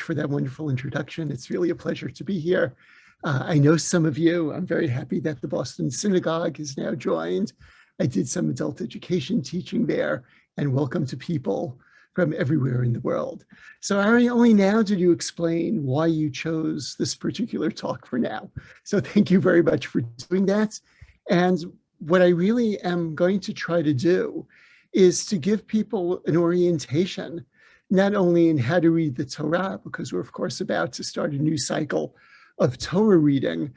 much for that wonderful introduction. It's really a pleasure to be here. I know some of you. I'm very happy that the Boston Synagogue is now joined. I did some adult education teaching there, and welcome to people from everywhere in the world. So Ari, only now did you explain why you chose this particular talk for now. So thank you very much for doing that. And what I really am going to try to do is to give people an orientation, not only in how to read the Torah, because we're of course about to start a new cycle of Torah reading,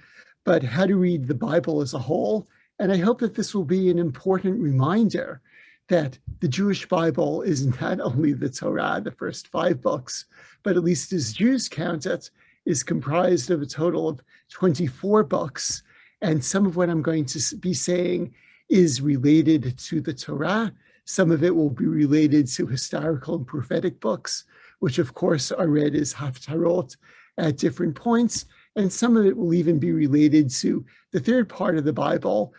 but how to read the Bible as a whole. And I hope that this will be an important reminder that the Jewish Bible is not only the Torah, the first 5 books, but at least as Jews count it, is comprised of a total of 24 books. And some of what I'm going to be saying is related to the Torah. Some of it will be related to historical and prophetic books, which of course are read as haftarot at different points. And some of it will even be related to the third part of the Bible.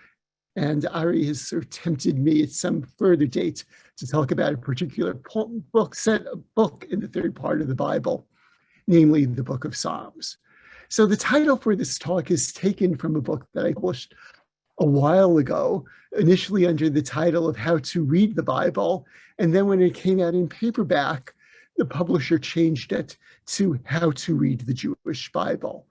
And Ari has sort of tempted me at some further date to talk about a particular book in the third part of the Bible, namely the Book of Psalms. So the title for this talk is taken from a book that I published a while ago, initially under the title of How to Read the Bible. And then when it came out in paperback, the publisher changed it to How to Read the Jewish Bible.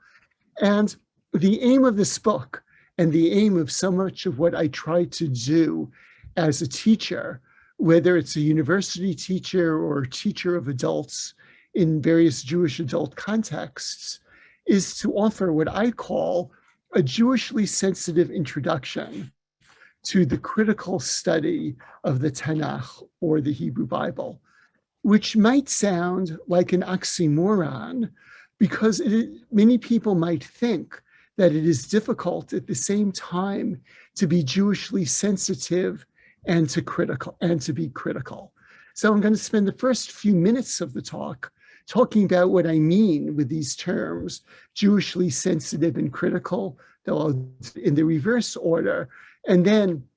And the aim of this book, and the aim of so much of what I try to do as a teacher, whether it's a university teacher or a teacher of adults in various Jewish adult contexts, is to offer what I call a Jewishly sensitive introduction to the critical study of the Tanakh or the Hebrew Bible, which might sound like an oxymoron because many people might think that it is difficult at the same time to be Jewishly sensitive and to be critical. So I'm going to spend the first few minutes of the talk talking about what I mean with these terms, Jewishly sensitive and critical, though in the reverse order. And then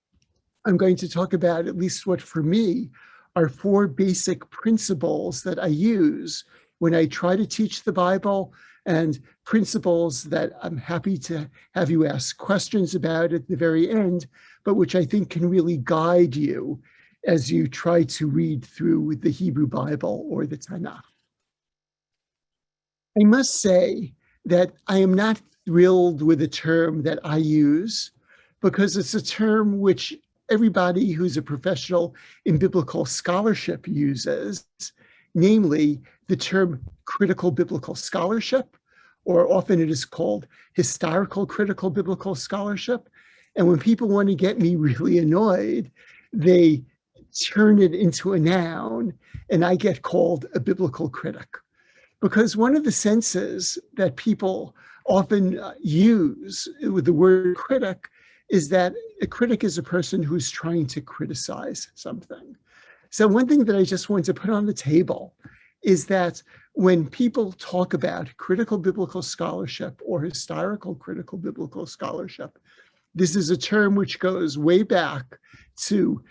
I'm going to talk about at least what for me are 4 basic principles that I use when I try to teach the Bible, and principles that I'm happy to have you ask questions about at the very end, but which I think can really guide you as you try to read through the Hebrew Bible or the Tanakh. I must say that I am not thrilled with the term that I use because it's a term which everybody who's a professional in biblical scholarship uses, namely the term critical biblical scholarship, or often it is called historical critical biblical scholarship. And when people want to get me really annoyed, they turn it into a noun and I get called a biblical critic. Because one of the senses that people often use with the word critic is that a critic is a person who's trying to criticize something. So one thing that I just want to put on the table is that when people talk about critical biblical scholarship or historical critical biblical scholarship, this is a term which goes way back to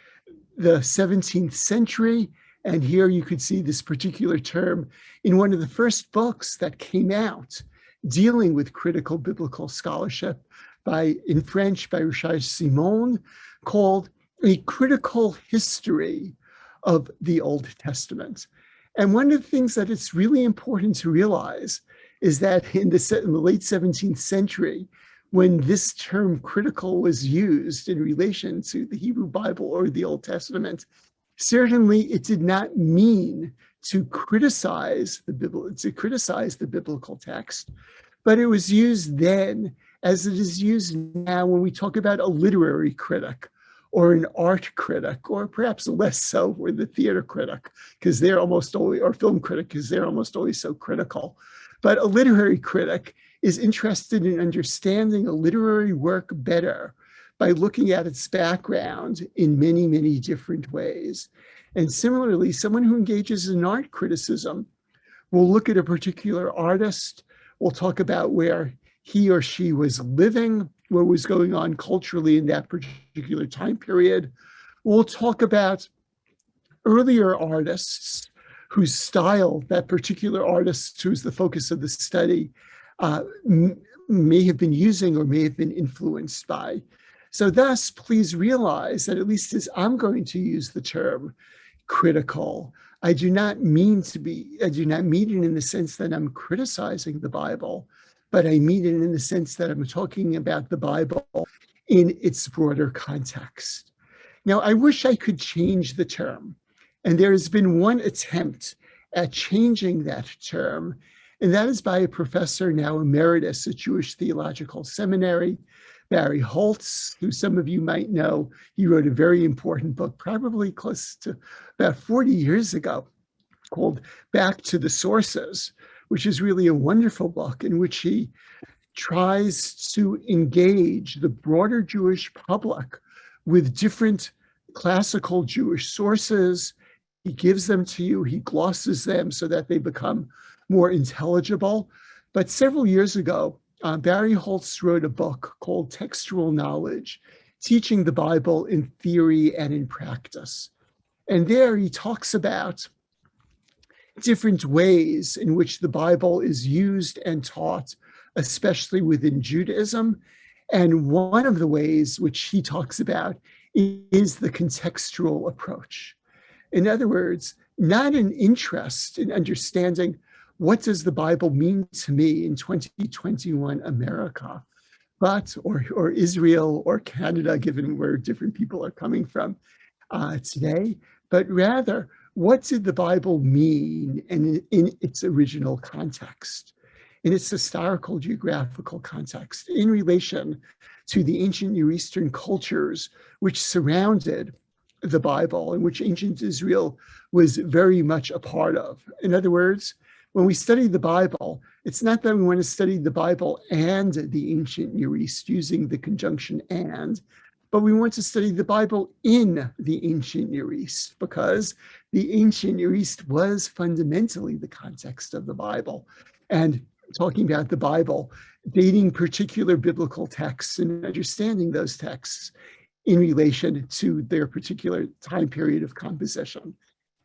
the 17th century. And here you could see this particular term in one of the first books that came out dealing with critical biblical scholarship in French by Richard Simon, called A Critical History of the Old Testament. And one of the things that it's really important to realize is that in the late 17th century, when this term critical was used in relation to the Hebrew Bible or the Old Testament, certainly it did not mean to criticize the biblical text, but it was used then as it is used now when we talk about a literary critic or an art critic, or perhaps less so for the theater critic, because they're almost always, or film critic, because they're almost always so critical. But a literary critic is interested in understanding a literary work better by looking at its background in many, many different ways. And similarly, someone who engages in art criticism will look at a particular artist, will talk about where he or she was living, what was going on culturally in that particular time period. We'll talk about earlier artists whose style that particular artist who's the focus of the study may have been using or may have been influenced by. So thus, please realize that at least as I'm going to use the term critical, I do not mean it in the sense that I'm criticizing the Bible, but I mean it in the sense that I'm talking about the Bible in its broader context. Now, I wish I could change the term, and there has been one attempt at changing that term, and that is by a professor now emeritus at Jewish Theological Seminary, Barry Holtz, who some of you might know. He wrote a very important book, probably close to about 40 years ago, called Back to the Sources, which is really a wonderful book in which he tries to engage the broader Jewish public with different classical Jewish sources. He gives them to you, he glosses them so that they become more intelligible. But several years ago, Barry Holtz wrote a book called Textual Knowledge, Teaching the Bible in Theory and in Practice. And there he talks about different ways in which the Bible is used and taught, especially within Judaism. And one of the ways which he talks about is the contextual approach. In other words, not an interest in understanding what does the Bible mean to me in 2021 America, but, or Israel or Canada, given where different people are coming from today, but rather, what did the Bible mean in its original context, in its historical geographical context, in relation to the ancient Near Eastern cultures which surrounded the Bible and which ancient Israel was very much a part of. In other words, when we study the Bible, it's not that we want to study the Bible and the ancient Near East using the conjunction and, but we want to study the Bible in the ancient Near East, because the ancient Near East was fundamentally the context of the Bible. And talking about the Bible, dating particular biblical texts and understanding those texts in relation to their particular time period of composition.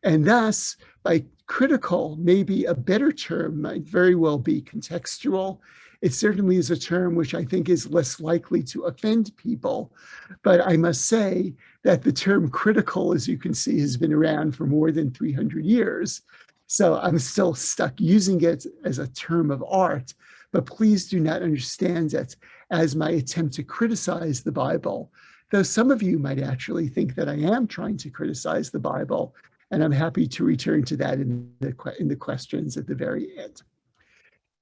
And thus, by critical, maybe a better term might very well be contextual. It certainly is a term which I think is less likely to offend people. But I must say that the term critical, as you can see, has been around for more than 300 years. So I'm still stuck using it as a term of art, but please do not understand it as my attempt to criticize the Bible, though some of you might actually think that I am trying to criticize the Bible, and I'm happy to return to that in the questions at the very end.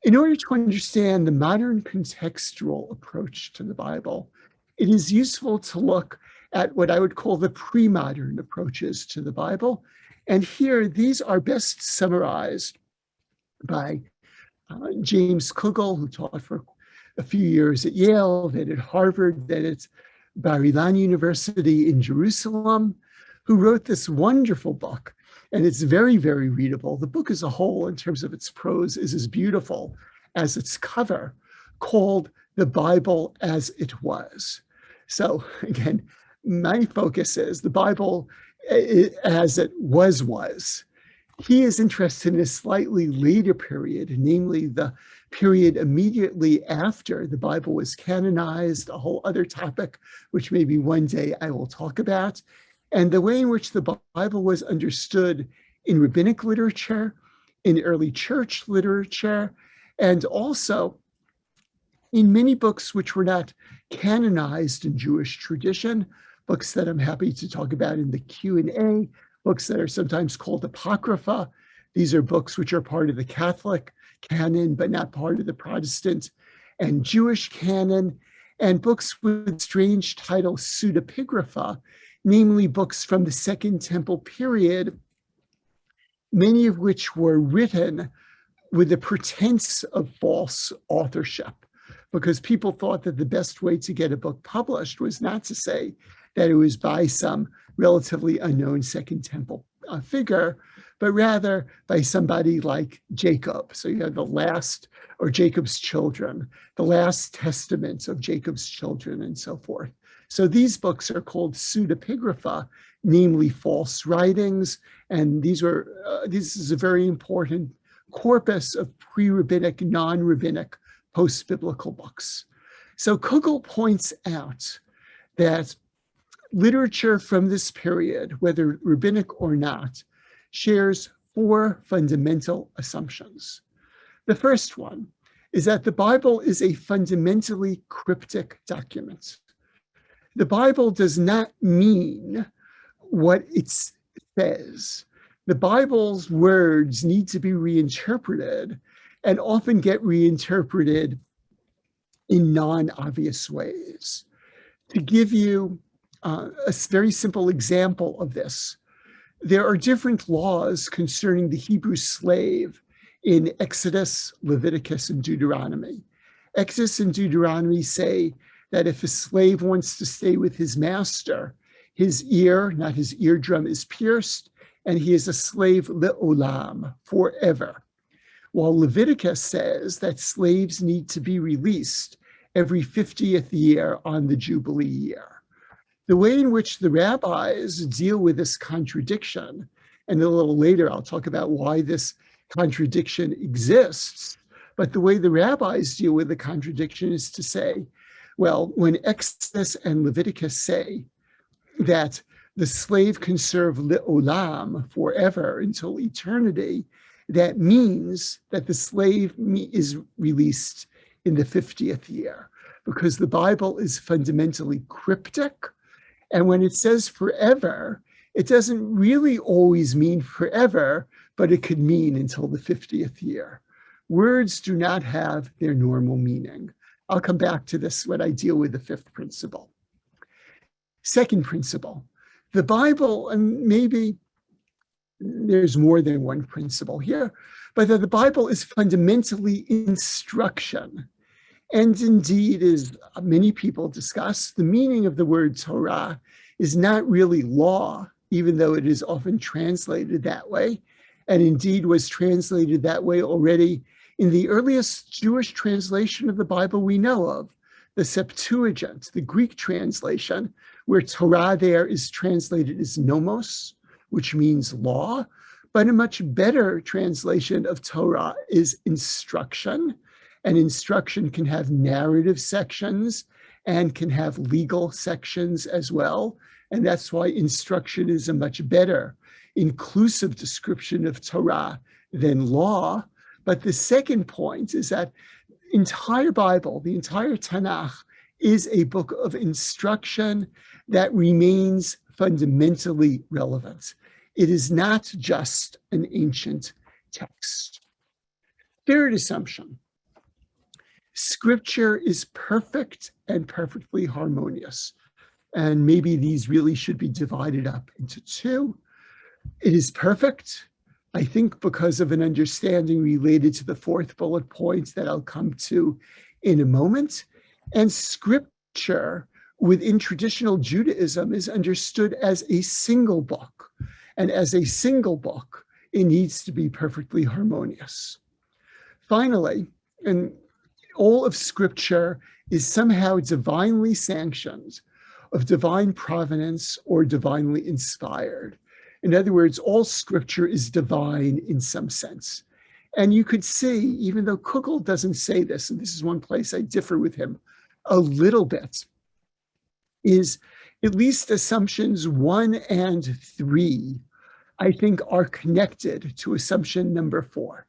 In order to understand the modern contextual approach to the Bible, it is useful to look at what I would call the pre-modern approaches to the Bible. And here, these are best summarized by James Kugel, who taught for a few years at Yale, then at Harvard, then at Bar-Ilan University in Jerusalem, who wrote this wonderful book. And it's very, very readable. The book as a whole, in terms of its prose, is as beautiful as its cover, called The Bible as It Was. So again, my focus is the Bible as it was. He is interested in a slightly later period, namely the period immediately after the Bible was canonized, a whole other topic, which maybe one day I will talk about, and the way in which the Bible was understood in rabbinic literature, in early church literature, and also in many books which were not canonized in Jewish tradition, books that I'm happy to talk about in the Q&A, books that are sometimes called Apocrypha. These are books which are part of the Catholic canon, but not part of the Protestant and Jewish canon, and books with strange title pseudepigrapha, namely books from the Second Temple period, many of which were written with the pretense of false authorship, because people thought that the best way to get a book published was not to say that it was by some relatively unknown Second Temple figure, but rather by somebody like Jacob. So you have the last, or Jacob's children, the last testaments of Jacob's children and so forth. So these books are called pseudepigrapha, namely false writings. And this is a very important corpus of pre-rabbinic, non-rabbinic, post-biblical books. So Kugel points out that literature from this period, whether rabbinic or not, shares 4 fundamental assumptions. The first one is that the Bible is a fundamentally cryptic document. The Bible does not mean what it says. The Bible's words need to be reinterpreted and often get reinterpreted in non-obvious ways. To give you a very simple example of this, there are different laws concerning the Hebrew slave in Exodus, Leviticus, and Deuteronomy. Exodus and Deuteronomy say that if a slave wants to stay with his master, his ear, not his eardrum, is pierced, and he is a slave le'olam, forever. While Leviticus says that slaves need to be released every 50th year on the Jubilee year. The way in which the rabbis deal with this contradiction, and a little later I'll talk about why this contradiction exists, but the way the rabbis deal with the contradiction is to say, well, when Exodus and Leviticus say that the slave can serve le'olam, forever, until eternity, that means that the slave is released in the 50th year, because the Bible is fundamentally cryptic. And when it says forever, it doesn't really always mean forever, but it could mean until the 50th year. Words do not have their normal meaning. I'll come back to this when I deal with the 5th principle. Second principle, the Bible, and maybe there's more than one principle here, but that the Bible is fundamentally instruction. And indeed, as many people discuss, the meaning of the word Torah is not really law, even though it is often translated that way, and indeed was translated that way already in the earliest Jewish translation of the Bible we know of, the Septuagint, the Greek translation, where Torah there is translated as nomos, which means law, but a much better translation of Torah is instruction. And instruction can have narrative sections and can have legal sections as well. And that's why instruction is a much better inclusive description of Torah than law. But the second point is that entire Bible, the entire Tanakh, is a book of instruction that remains fundamentally relevant. It is not just an ancient text. Third assumption, Scripture is perfect and perfectly harmonious. And maybe these really should be divided up into 2. It is perfect, I think, because of an understanding related to the 4th bullet point that I'll come to in a moment. And Scripture within traditional Judaism is understood as a single book. And as a single book, it needs to be perfectly harmonious. Finally, and all of Scripture is somehow divinely sanctioned, of divine provenance or divinely inspired. In other words, all Scripture is divine in some sense. And you could see, even though Kugel doesn't say this, and this is one place I differ with him a little bit, is at least assumptions 1 and 3, I think, are connected to assumption number 4.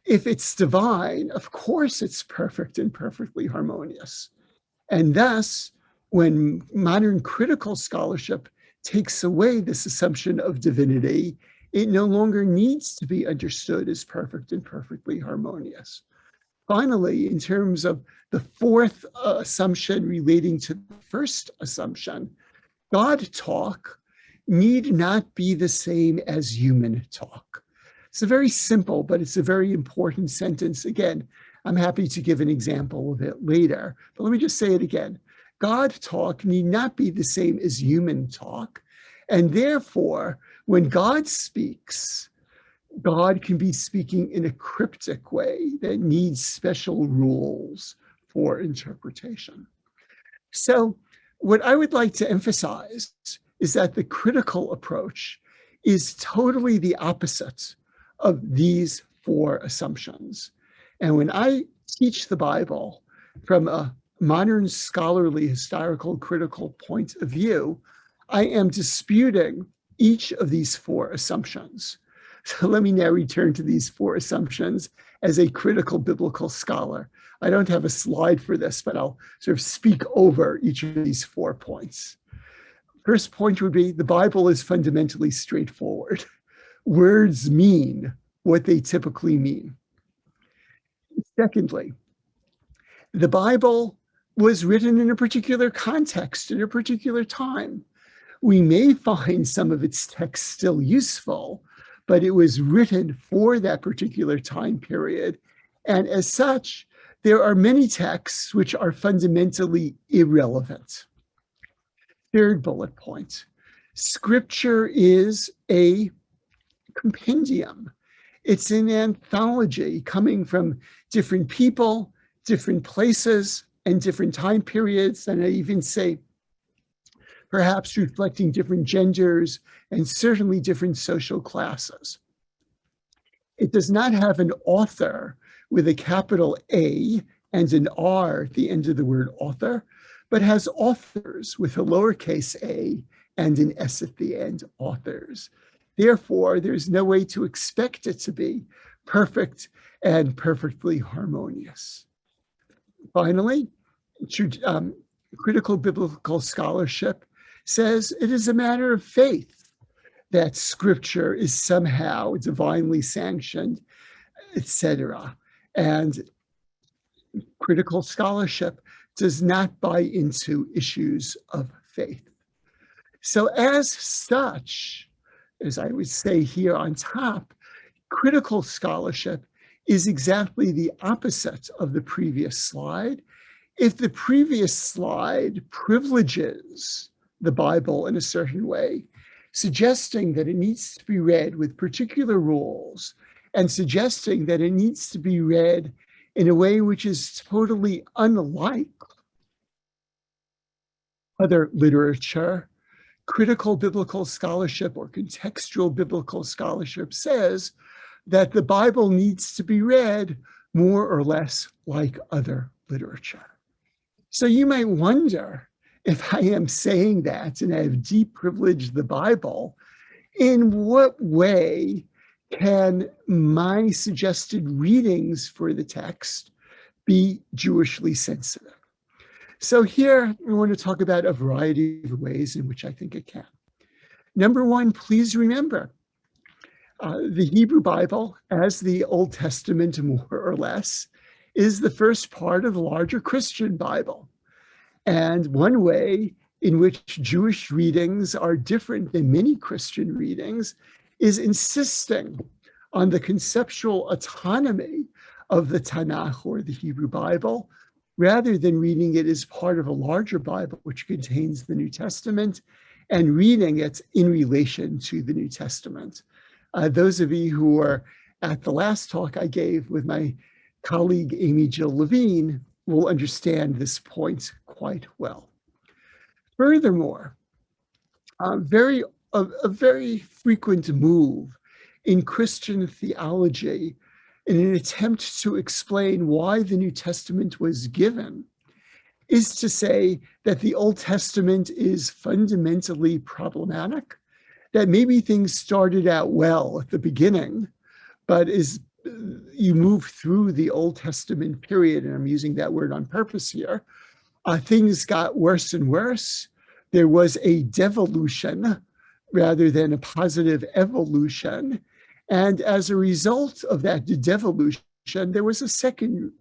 If it's divine, of course it's perfect and perfectly harmonious. And thus, when modern critical scholarship takes away this assumption of divinity, it no longer needs to be understood as perfect and perfectly harmonious. Finally, in terms of the 4th assumption relating to the first assumption, God talk need not be the same as human talk. It's a very simple, but it's a very important sentence. Again, I'm happy to give an example of it later, but let me just say it again. God talk need not be the same as human talk. And therefore, when God speaks, God can be speaking in a cryptic way that needs special rules for interpretation. So what I would like to emphasize is that the critical approach is totally the opposite of these four assumptions. And when I teach the Bible from a modern scholarly historical critical point of view, I am disputing each of these four assumptions. So let me now return to these four assumptions as a critical biblical scholar. I don't have a slide for this, but I'll sort of speak over each of these 4 points. First point would be the Bible is fundamentally straightforward. Words mean what they typically mean. Secondly, the Bible was written in a particular context, in a particular time. We may find some of its text still useful, but it was written for that particular time period. And as such, there are many texts which are fundamentally irrelevant. Third bullet point, Scripture is a compendium. It's an anthology coming from different people, different places, and different time periods, and I even say perhaps reflecting different genders and certainly different social classes. It does not have an author with a capital A and an R at the end of the word author, but has authors with a lowercase a and an S at the end, authors. Therefore, there's no way to expect it to be perfect and perfectly harmonious. Finally, critical biblical scholarship says it is a matter of faith that Scripture is somehow divinely sanctioned, etc. And critical scholarship does not buy into issues of faith. So as such, as I would say here on top, critical scholarship is exactly the opposite of the previous slide. If the previous slide privileges the Bible in a certain way, suggesting that it needs to be read with particular rules and suggesting that it needs to be read in a way which is totally unlike other literature, critical biblical scholarship or contextual biblical scholarship says that the Bible needs to be read more or less like other literature. So you might wonder, if I am saying that and I have deprivileged the Bible, in what way can my suggested readings for the text be Jewishly sensitive? So here I want to talk about a variety of ways in which I think it can. Number one, please remember, the Hebrew Bible, as the Old Testament more or less, is the first part of the larger Christian Bible. And one way in which Jewish readings are different than many Christian readings is insisting on the conceptual autonomy of the Tanakh or the Hebrew Bible, rather than reading it as part of a larger Bible which contains the New Testament and reading it in relation to the New Testament. Those of you who were at the last talk I gave with my colleague Amy Jill Levine will understand this point quite well. Furthermore, a very frequent move in Christian theology in an attempt to explain why the New Testament was given is to say that the Old Testament is fundamentally problematic, that maybe things started out well at the beginning, but as you move through the Old Testament period, and I'm using that word on purpose here, things got worse and worse. There was a devolution rather than a positive evolution. And as a result of that devolution, there was a second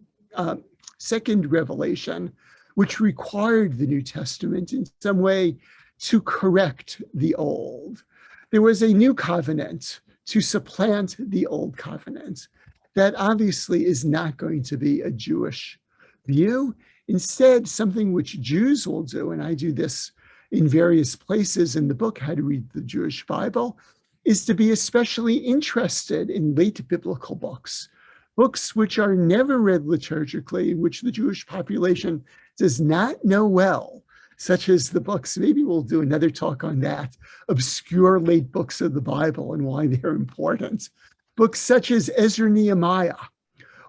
revelation, which required the New Testament in some way to correct the old. There was a new covenant to supplant the old covenant. That obviously is not going to be a Jewish view. Instead, something which Jews will do, and I do this in various places in the book, How to Read the Jewish Bible, is to be especially interested in late biblical books, books which are never read liturgically, which the Jewish population does not know well, such as the books, maybe we'll do another talk on that, obscure late books of the Bible and why they're important. Books such as Ezra Nehemiah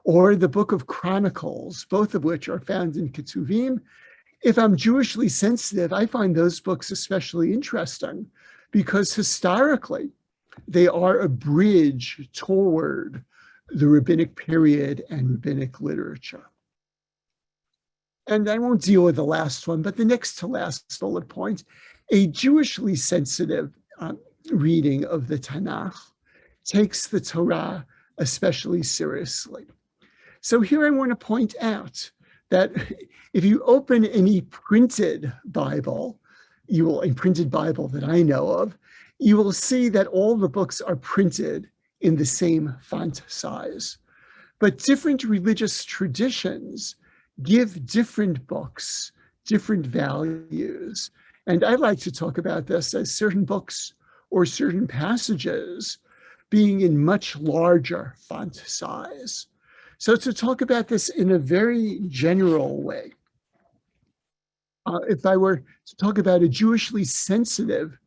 or the Book of Chronicles, both of which are found in Ketuvim. If I'm Jewishly sensitive, I find those books especially interesting because historically they are a bridge toward the rabbinic period and rabbinic literature. And I won't deal with the last one, but the next to last bullet point, a Jewishly sensitive reading of the Tanakh takes the Torah especially seriously. So here I want to point out that if you open any printed Bible, a printed Bible that I know of, you will see that all the books are printed in the same font size. But different religious traditions give different books different values. And I like to talk about this as certain books or certain passages being in much larger font size. So to talk about this in a very general way, if I were to talk about a Jewishly sensitive,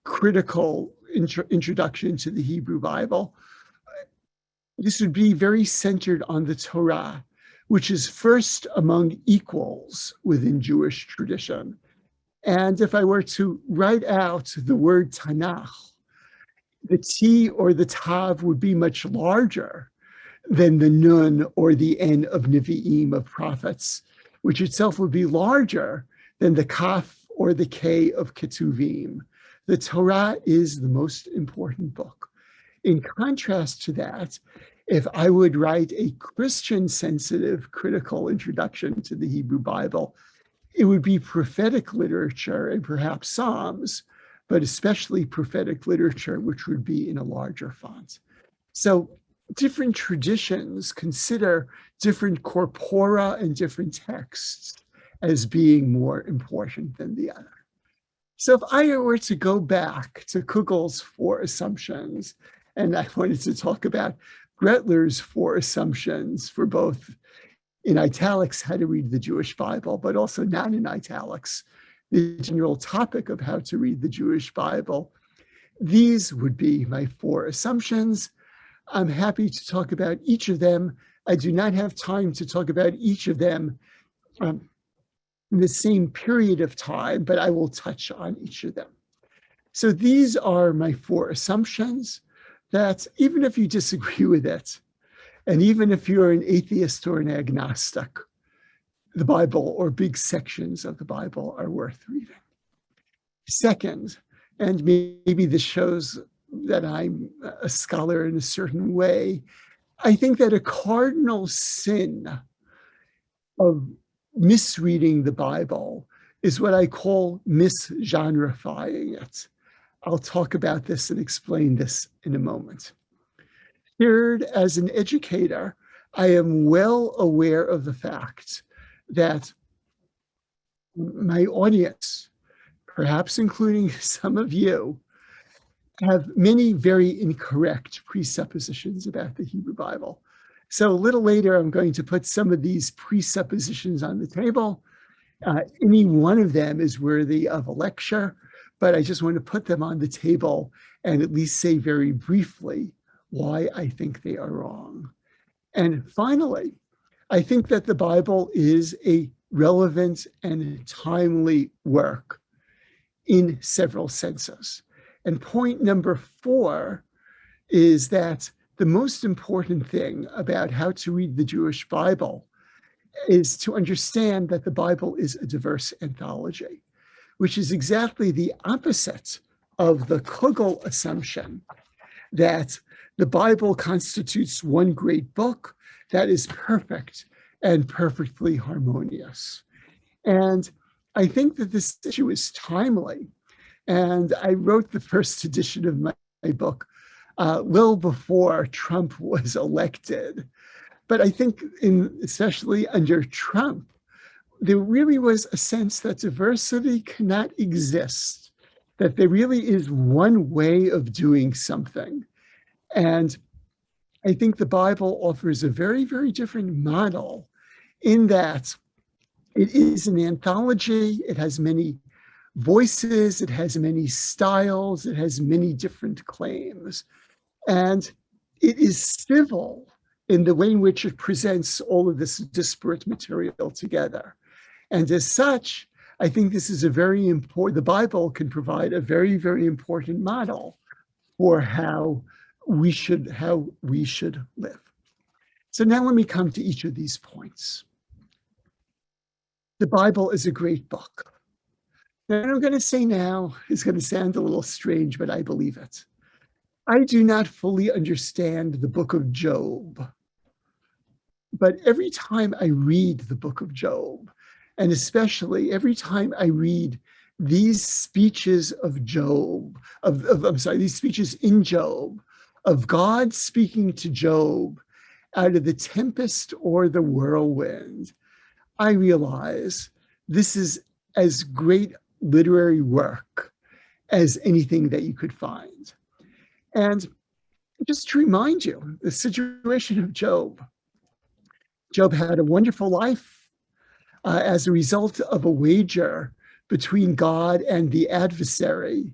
critical introduction to the Hebrew Bible, this would be very centered on the Torah, which is first among equals within Jewish tradition. And if I were to write out the word Tanakh, the T or the Tav would be much larger than the Nun or the N of Nevi'im, of prophets, which itself would be larger than the Kaf or the K of Ketuvim. The Torah is the most important book. In contrast to that, if I would write a Christian-sensitive, critical introduction to the Hebrew Bible, it would be prophetic literature and perhaps Psalms, but especially prophetic literature, which would be in a larger font. So different traditions consider different corpora and different texts as being more important than the other. So if I were to go back to Kugel's 4 assumptions, and I wanted to talk about Brettler's 4 assumptions for both in italics, how to read the Jewish Bible, but also not in italics, the general topic of how to read the Jewish Bible. These would be my 4 assumptions. I'm happy to talk about each of them. I do not have time to talk about each of them in the same period of time, but I will touch on each of them. So these are my 4 assumptions that even if you disagree with it, and even if you're an atheist or an agnostic, the Bible or big sections of the Bible are worth reading. Second, and maybe this shows that I'm a scholar in a certain way, I think that a cardinal sin of misreading the Bible is what I call misgenrifying it. I'll talk about this and explain this in a moment. Third, as an educator, I am well aware of the fact that my audience, perhaps including some of you, have many very incorrect presuppositions about the Hebrew Bible. So a little later, I'm going to put some of these presuppositions on the table. Any one of them is worthy of a lecture, but I just want to put them on the table and at least say very briefly why I think they are wrong. And finally, I think that the Bible is a relevant and timely work in several senses. And point number 4 is that the most important thing about how to read the Jewish Bible is to understand that the Bible is a diverse anthology, which is exactly the opposite of the Kugel assumption that the Bible constitutes one great book that is perfect and perfectly harmonious. And I think that this issue is timely. And I wrote the first edition of my book well before Trump was elected. But I think especially under Trump, there really was a sense that diversity cannot exist, that there really is one way of doing something. And I think the Bible offers a very, very different model in that It is an anthology. It has many voices. It has many styles. It has many different claims. And it is civil in the way in which it presents all of this disparate material together. And as such, I think this is a very important, the Bible can provide a very, very important model for how we should live. So now let me come to each of these points. The Bible is a great book. Now, what I'm going to say now is going to sound a little strange, but I believe it. I do not fully understand the book of Job, but every time I read the book of Job, and especially every time I read these speeches of Job, these speeches in Job, of God speaking to Job out of the tempest or the whirlwind, I realize this is as great literary work as anything that you could find. And just to remind you, the situation of Job. Job had a wonderful life as a result of a wager between God and the adversary.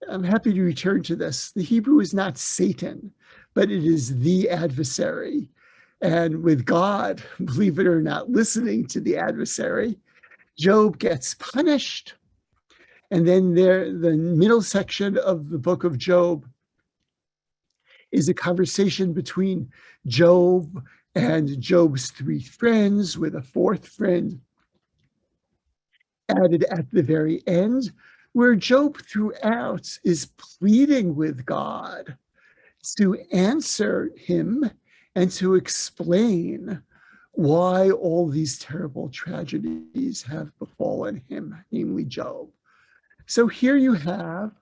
I'm happy to return to this. The Hebrew is not Satan, but it is the adversary. And with God, believe it or not, listening to the adversary, Job gets punished. And then the middle section of the book of Job is a conversation between Job and Job's three friends, with a fourth friend added at the very end, where Job throughout is pleading with God to answer him and to explain why all these terrible tragedies have befallen him, namely Job. So here you have,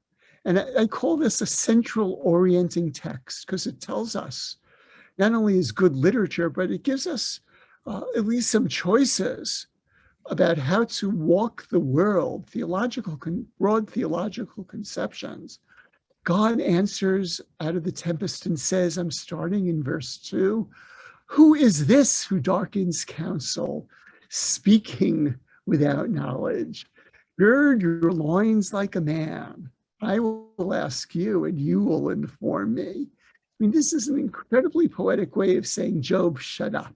and I call this a central orienting text because it tells us not only is good literature, but it gives us at least some choices about how to walk the world, broad theological conceptions. God answers out of the tempest and says, I'm starting in verse 2, who is this who darkens counsel, speaking without knowledge? Gird your loins like a man. I will ask you, and you will inform me. I mean, this is an incredibly poetic way of saying, Job, shut up.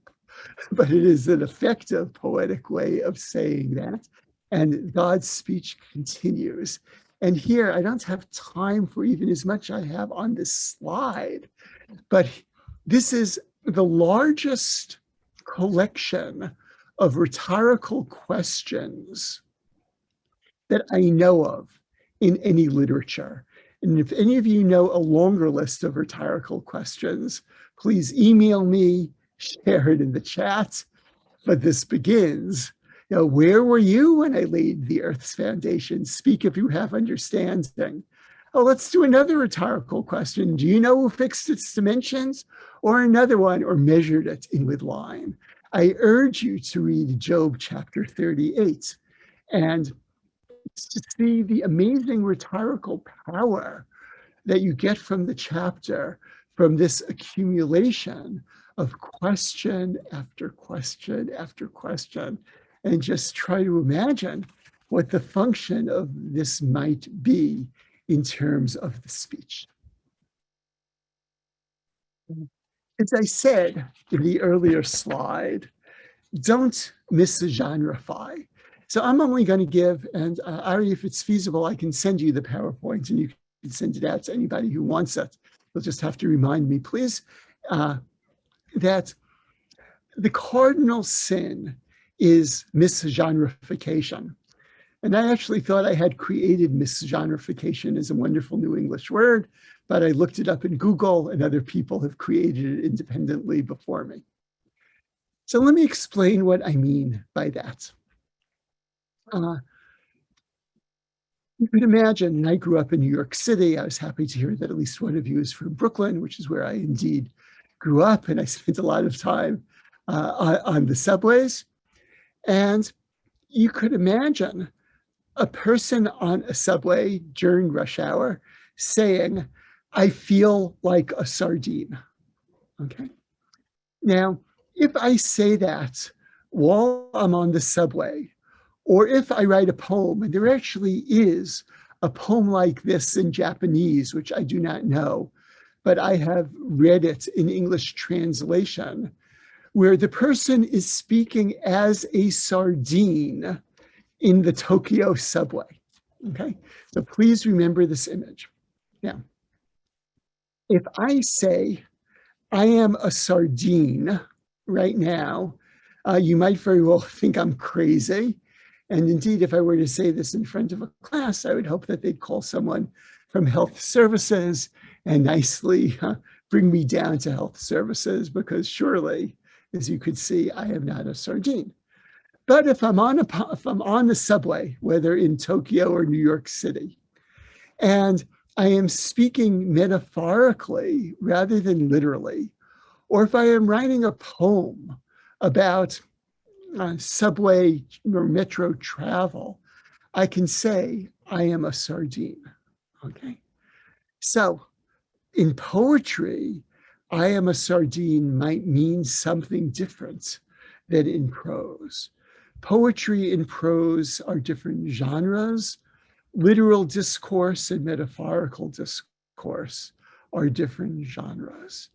But it is an effective poetic way of saying that. And God's speech continues. And here, I don't have time for even as much I have on this slide, but this is the largest collection of rhetorical questions that I know of in any literature. And if any of you know a longer list of rhetorical questions, please email me, share it in the chat. But this begins, where were you when I laid the earth's foundation? Speak if you have understanding. Oh, let's do another rhetorical question. Do you know who fixed its dimensions? Or another one, or measured it in with line? I urge you to read Job chapter 38 and to see the amazing rhetorical power that you get from the chapter, from this accumulation of question after question after question, and just try to imagine what the function of this might be in terms of the speech. As I said in the earlier slide, don't misgenreify. So I'm only going to give, and Ari, if it's feasible, I can send you the PowerPoint and you can send it out to anybody who wants it. You'll just have to remind me, please, that the cardinal sin is misgenreification. And I actually thought I had created misgenreification as a wonderful New English word, but I looked it up in Google and other people have created it independently before me. So let me explain what I mean by that. You could imagine, and I grew up in New York City. I was happy to hear that at least one of you is from Brooklyn, which is where I indeed grew up, and I spent a lot of time on the subways. And you could imagine a person on a subway during rush hour saying, I feel like a sardine, okay? Now, if I say that while I'm on the subway, or if I write a poem, and there actually is a poem like this in Japanese, which I do not know, but I have read it in English translation, where the person is speaking as a sardine in the Tokyo subway. Okay, so please remember this image. Now, if I say, I am a sardine right now, you might very well think I'm crazy. And indeed, if I were to say this in front of a class, I would hope that they'd call someone from health services and nicely bring me down to health services, because surely, as you could see, I am not a sardine. But if I'm on the subway, whether in Tokyo or New York City, and I am speaking metaphorically rather than literally, or if I am writing a poem about subway or metro travel, I can say I am a sardine. Okay, so in poetry, I am a sardine might mean something different than in prose. Poetry and prose are different genres. Literal discourse and metaphorical discourse are different genres.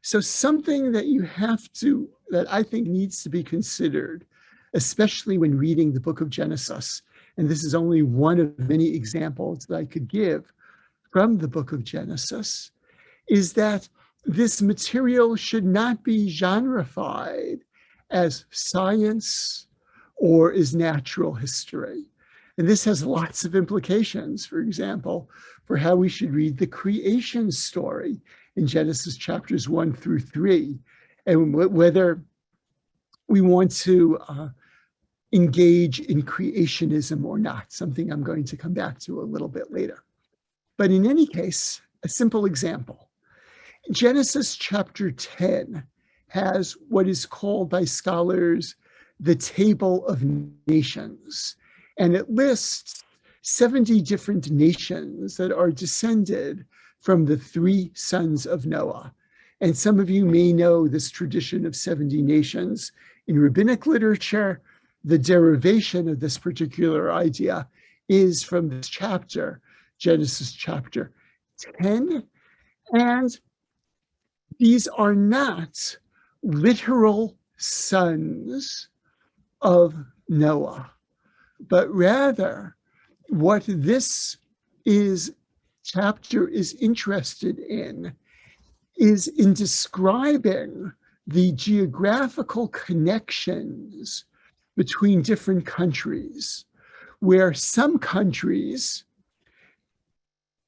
So something that that I think needs to be considered, especially when reading the book of Genesis, and this is only one of many examples that I could give from the book of Genesis, is that this material should not be genreified as science or as natural history. And this has lots of implications, for example, for how we should read the creation story in Genesis chapters 1 through 3, and whether we want to engage in creationism or not, something I'm going to come back to a little bit later. But in any case, a simple example. Genesis chapter 10 has what is called by scholars the Table of Nations, and it lists 70 different nations that are descended from the 3 sons of Noah. And some of you may know this tradition of 70 nations. In rabbinic literature, the derivation of this particular idea is from this chapter, Genesis chapter 10. And these are not literal sons of Noah, but rather what this chapter is interested in is in describing the geographical connections between different countries, where some countries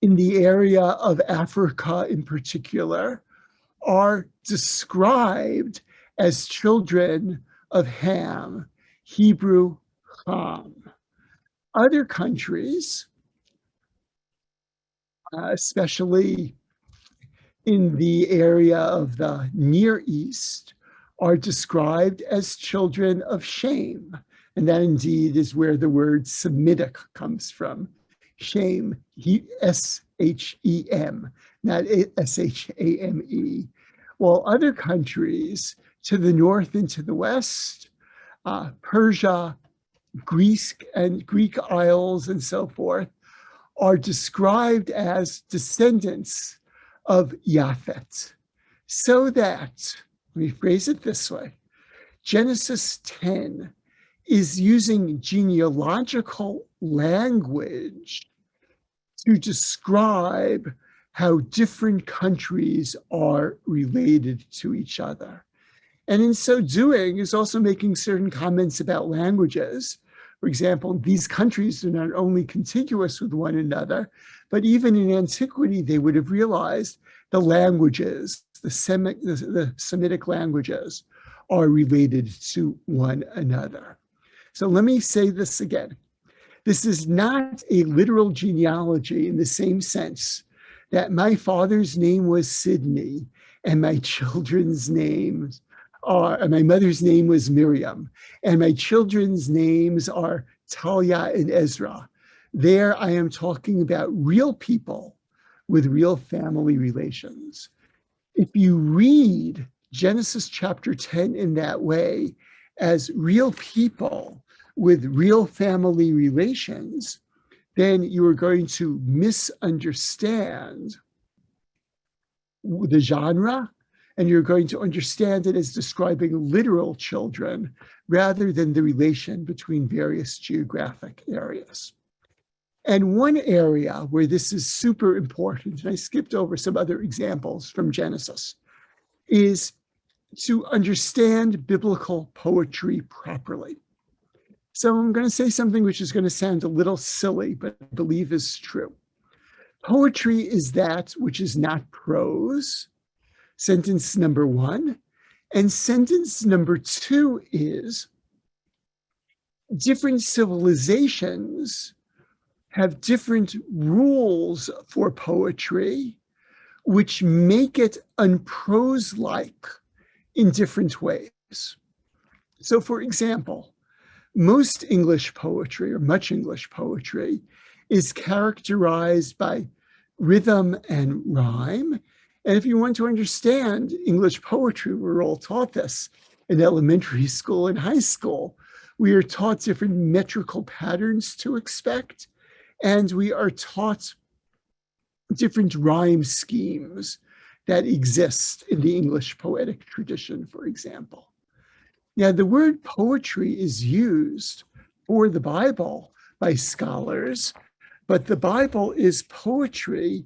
in the area of Africa in particular are described as children of Ham, Hebrew Ham. Other countries, especially in the area of the Near East, are described as children of Shem. And that indeed is where the word Semitic comes from. Shem, S-H-E-M, not S-H-A-M-E. While other countries to the north and to the west, Persia, Greece and Greek Isles and so forth, are described as descendants of Japhet. So that, let me phrase it this way, Genesis 10 is using genealogical language to describe how different countries are related to each other. And in so doing, is also making certain comments about languages. For example, these countries are not only contiguous with one another, but even in antiquity, they would have realized the languages, the Semitic languages, are related to one another. So let me say this again. This is not a literal genealogy in the same sense that my father's name was Sidney and my children's names are, my mother's name was Miriam, and my children's names are Talia and Ezra. There I am talking about real people with real family relations. If you read Genesis chapter 10 in that way, as real people with real family relations, then you are going to misunderstand the genre, and you're going to understand it as describing literal children rather than the relation between various geographic areas. And one area where this is super important, and I skipped over some other examples from Genesis, is to understand biblical poetry properly. So I'm going to say something which is going to sound a little silly, but I believe is true. Poetry is that which is not prose, sentence number one. And sentence number two is different civilizations have different rules for poetry, which make it unprose-like in different ways. So for example, most English poetry, or much English poetry, is characterized by rhythm and rhyme. And if you want to understand English poetry, we're all taught this in elementary school and high school. We are taught different metrical patterns to expect, and we are taught different rhyme schemes that exist in the English poetic tradition, for example. Now, the word poetry is used for the Bible by scholars, but the Bible is poetry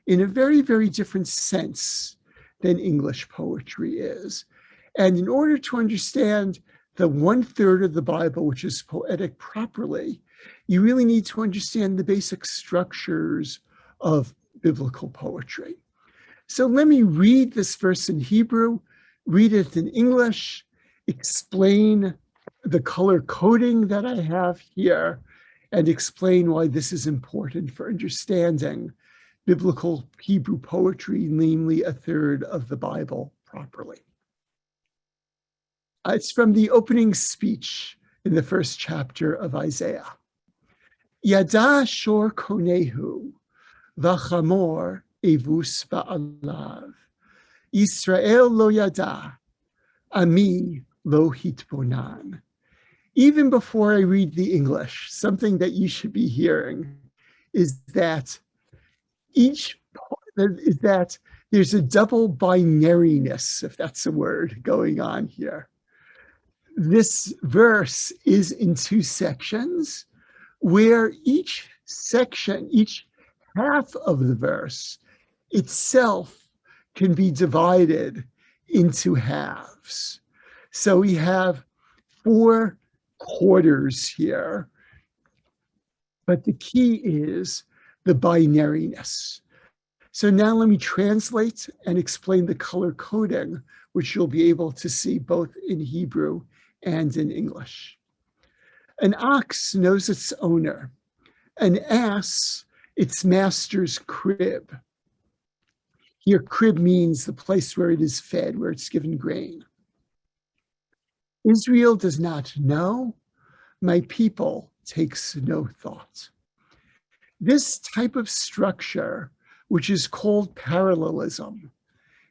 in a very, very different sense than English poetry is. And in order to understand the 1/3 of the Bible, which is poetic properly, you really need to understand the basic structures of biblical poetry. So let me read this verse in Hebrew, read it in English, explain the color coding that I have here, and explain why this is important for understanding biblical Hebrew poetry, namely 1/3 of the Bible, properly. It's from the opening speech in the first chapter of Isaiah. Yada shor konehu, v'chamor evus ba'alav. Yisrael lo yada, ami lo hitbonan. Even before I read the English, something that you should be hearing is that there's a double binariness, if that's a word, going on here. This verse is in two sections, where each section, each half of the verse itself can be divided into halves. So we have 4 quarters here, but the key is the binariness. So now let me translate and explain the color coding, which you'll be able to see both in Hebrew and in English. An ox knows its owner, an ass its master's crib. Here, crib means the place where it is fed, where it's given grain. Israel does not know, my people takes no thought. This type of structure, which is called parallelism,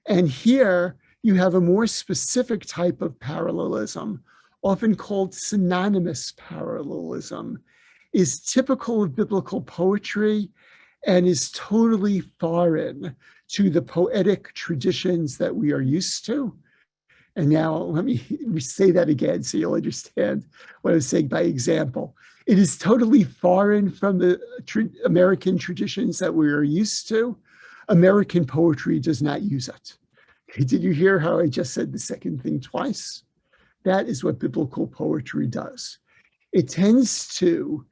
and here you have a more specific type of parallelism, often called synonymous parallelism, is typical of biblical poetry and is totally foreign to the poetic traditions that we are used to. And now let me say that again so you'll understand what I'm saying by example. It is totally foreign from the American traditions that we are used to. American poetry does not use it. Did you hear how I just said the second thing twice? That is what biblical poetry does. It tends to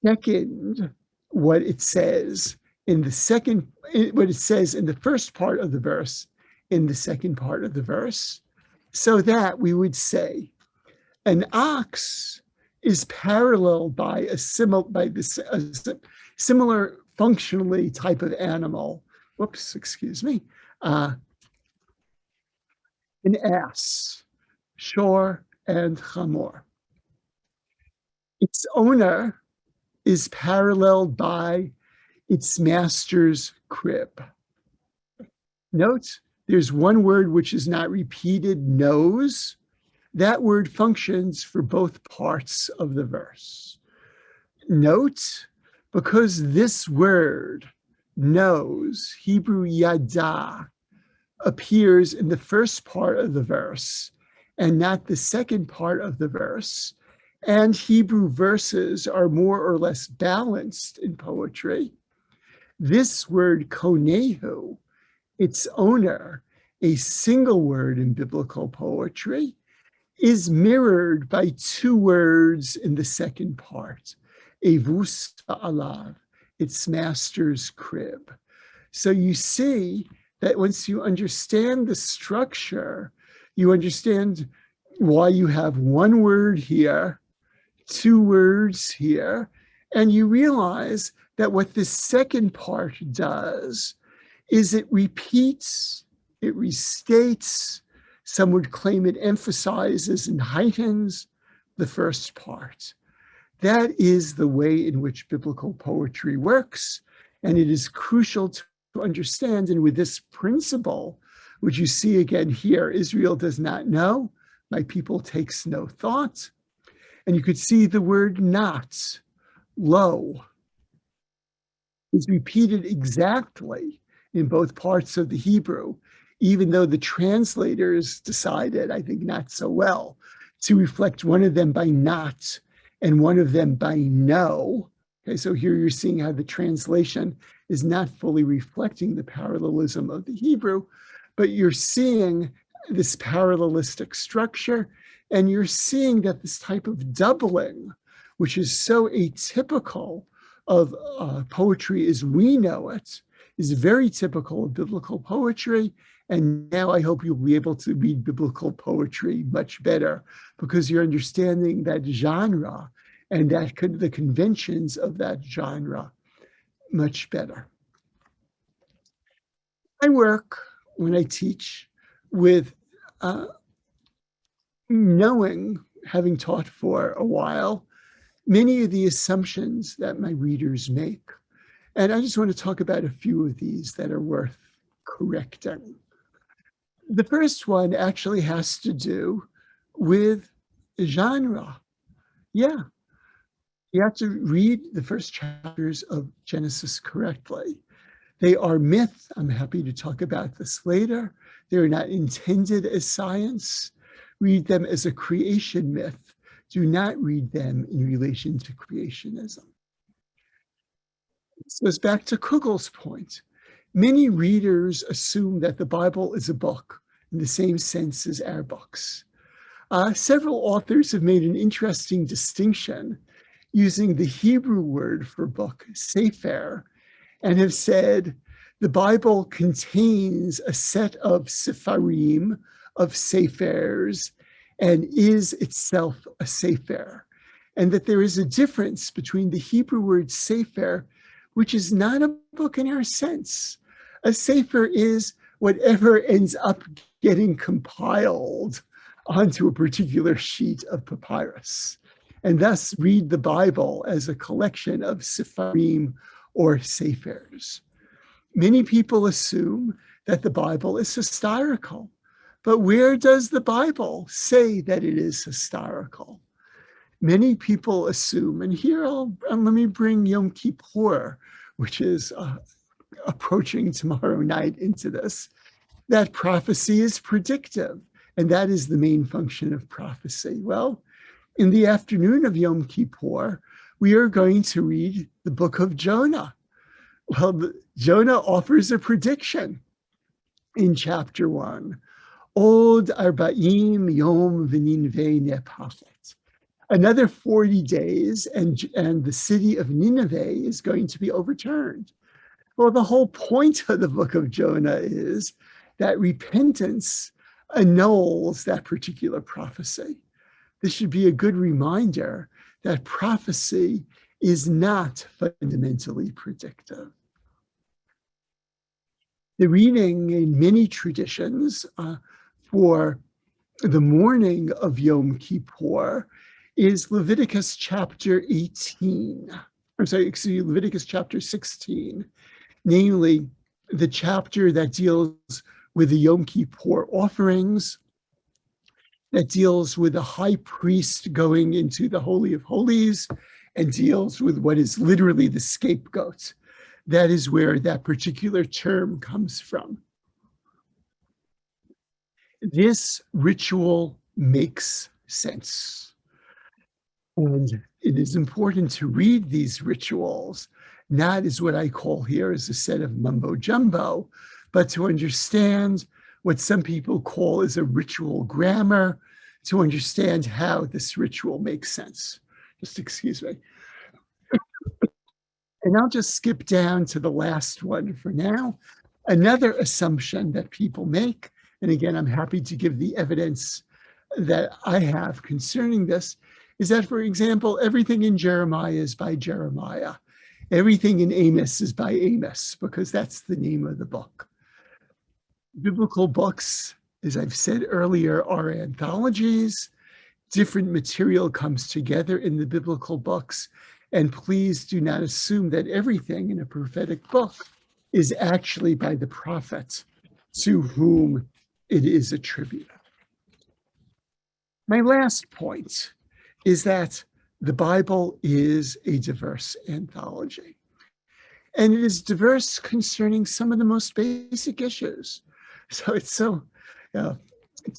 second what it says in the first part of the verse in the second part of the verse, so that we would say an ox is paralleled by a similar functionally type of animal. Whoops, excuse me. An ass, shor and chamor. Its owner is paralleled by its master's crib. Note, there's one word which is not repeated, knows. that word functions for both parts of the verse. Note, because this word knows, Hebrew yada, appears in the first part of the verse and not the second part of the verse, and Hebrew verses are more or less balanced in poetry, this word konehu, its owner, a single word in biblical poetry, is mirrored by two words in the second part, evus alav, its master's crib. So you see that once you understand the structure, you understand why you have one word here, two words here, and you realize that what this second part does is it repeats, it restates, some would claim it emphasizes and heightens the first part. That is the way in which biblical poetry works, and it is crucial to understand. And with this principle, which you see again here, Israel does not know, my people takes no thought. And you could see the word not, lo, is repeated exactly in both parts of the Hebrew, even though the translators decided, I think not so well, to reflect one of them by not and one of them by no. Okay, so here you're seeing how the translation is not fully reflecting the parallelism of the Hebrew, but you're seeing this parallelistic structure, and you're seeing that this type of doubling, which is so atypical of poetry as we know it, is very typical of biblical poetry. And now I hope you'll be able to read biblical poetry much better because you're understanding that genre and that the conventions of that genre much better. I work, when I teach, with knowing, having taught for a while, many of the assumptions that my readers make. And I just want to talk about a few of these that are worth correcting. The first one actually has to do with genre. Yeah, you have to read the first chapters of Genesis correctly. They are myth. I'm happy to talk about this later. They're not intended as science. Read them as a creation myth. Do not read them in relation to creationism. This goes back to Kugel's point. Many readers assume that the Bible is a book in the same sense as our books. Several authors have made an interesting distinction using the Hebrew word for book, sefer, and have said the Bible contains a set of sefarim, of sefers, and is itself a sefer, and that there is a difference between the Hebrew word sefer, which is not a book in our sense. A sefer is whatever ends up getting compiled onto a particular sheet of papyrus, and thus read the Bible as a collection of sefarim or sefers. Many people assume that the Bible is historical, but where does the Bible say that it is historical? Many people assume, and here let me bring Yom Kippur, which is approaching tomorrow night, into this, that prophecy is predictive, and that is the main function of prophecy. Well, in the afternoon of Yom Kippur, we are going to read the book of Jonah. Well, Jonah offers a prediction in chapter 1. Od arba'im yom v'ninveh nepachet. Another 40 days, and the city of Nineveh is going to be overturned. Well, the whole point of the book of Jonah is that repentance annuls that particular prophecy. This should be a good reminder that prophecy is not fundamentally predictive. The reading in many traditions for the morning of Yom Kippur is Leviticus chapter 18. Leviticus chapter 16, namely the chapter that deals with the Yom Kippur offerings that deals with the high priest going into the Holy of Holies and deals with what is literally the scapegoat. That is where that particular term comes from. This ritual makes sense. And it is important to read these rituals, not as what I call here as a set of mumbo jumbo, but to understand what some people call as a ritual grammar, to understand how this ritual makes sense. Just excuse me. And I'll just skip down to the last one for now. Another assumption that people make, and again, I'm happy to give the evidence that I have concerning this, is that, for example, everything in Jeremiah is by Jeremiah. Everything in Amos is by Amos, because that's the name of the book. Biblical books, as I've said earlier, are anthologies. Different material comes together in the biblical books. And please do not assume that everything in a prophetic book is actually by the prophet to whom it is attributed. My last point is that the Bible is a diverse anthology. And it is diverse concerning some of the most basic issues. So it's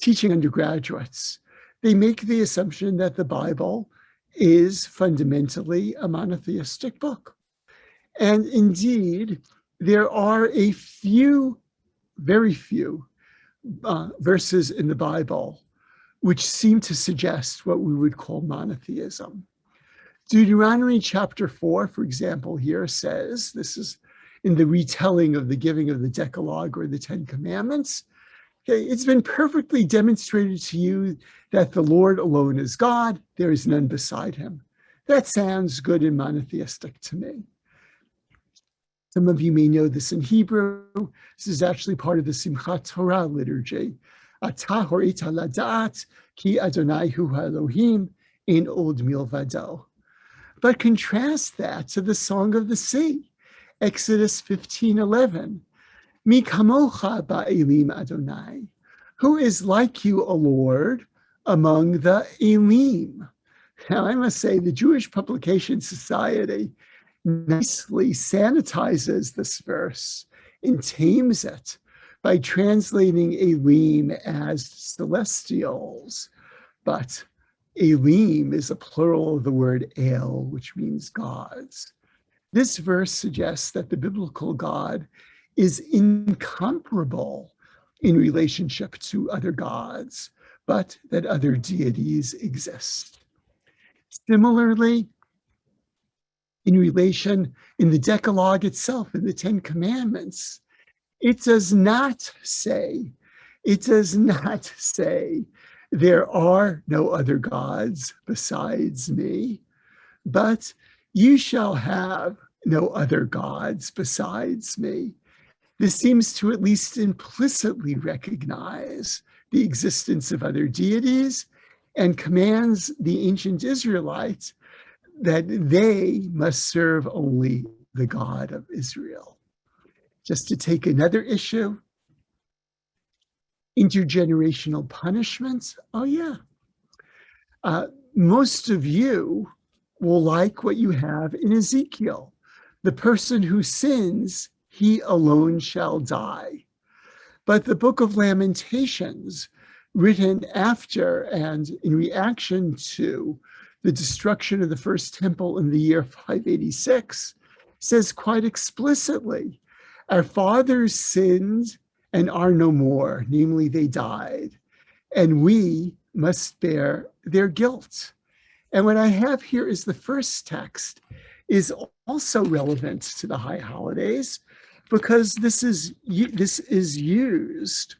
teaching undergraduates, they make the assumption that the Bible is fundamentally a monotheistic book. And indeed, there are a few, very few verses in the Bible which seem to suggest what we would call monotheism. Deuteronomy chapter 4, for example, here says, this is in the retelling of the giving of the Decalogue or the Ten Commandments, okay, it's been perfectly demonstrated to you that the Lord alone is God, there is none beside him. That sounds good and monotheistic to me. Some of you may know this in Hebrew. This is actually part of the Simchat Torah liturgy. Ata horita ladat ki Adonai hu Elohim ein od milvado. But contrast that to the Song of the Sea, Exodus 15:11. Mi kamocha ba'elim Adonai. Who is like you, O Lord, among the Elim? Now, I must say, the Jewish Publication Society nicely sanitizes this verse and tames it by translating Elim as celestials. But Elim is a plural of the word El, which means gods. This verse suggests that the biblical God is incomparable in relationship to other gods, but that other deities exist. Similarly, in the Decalogue itself, in the Ten Commandments, it does not say, there are no other gods besides me, but you shall have no other gods besides me. This seems to at least implicitly recognize the existence of other deities and commands the ancient Israelites that they must serve only the God of Israel. Just to take another issue, intergenerational punishments. Oh yeah. Most of you will like what you have in Ezekiel. The person who sins, he alone shall die. But the book of Lamentations, written after and in reaction to the destruction of the first temple in the year 586, says quite explicitly, our fathers sinned and are no more, namely they died, and we must bear their guilt. And what I have here is the first text is also relevant to the high holidays, because this is used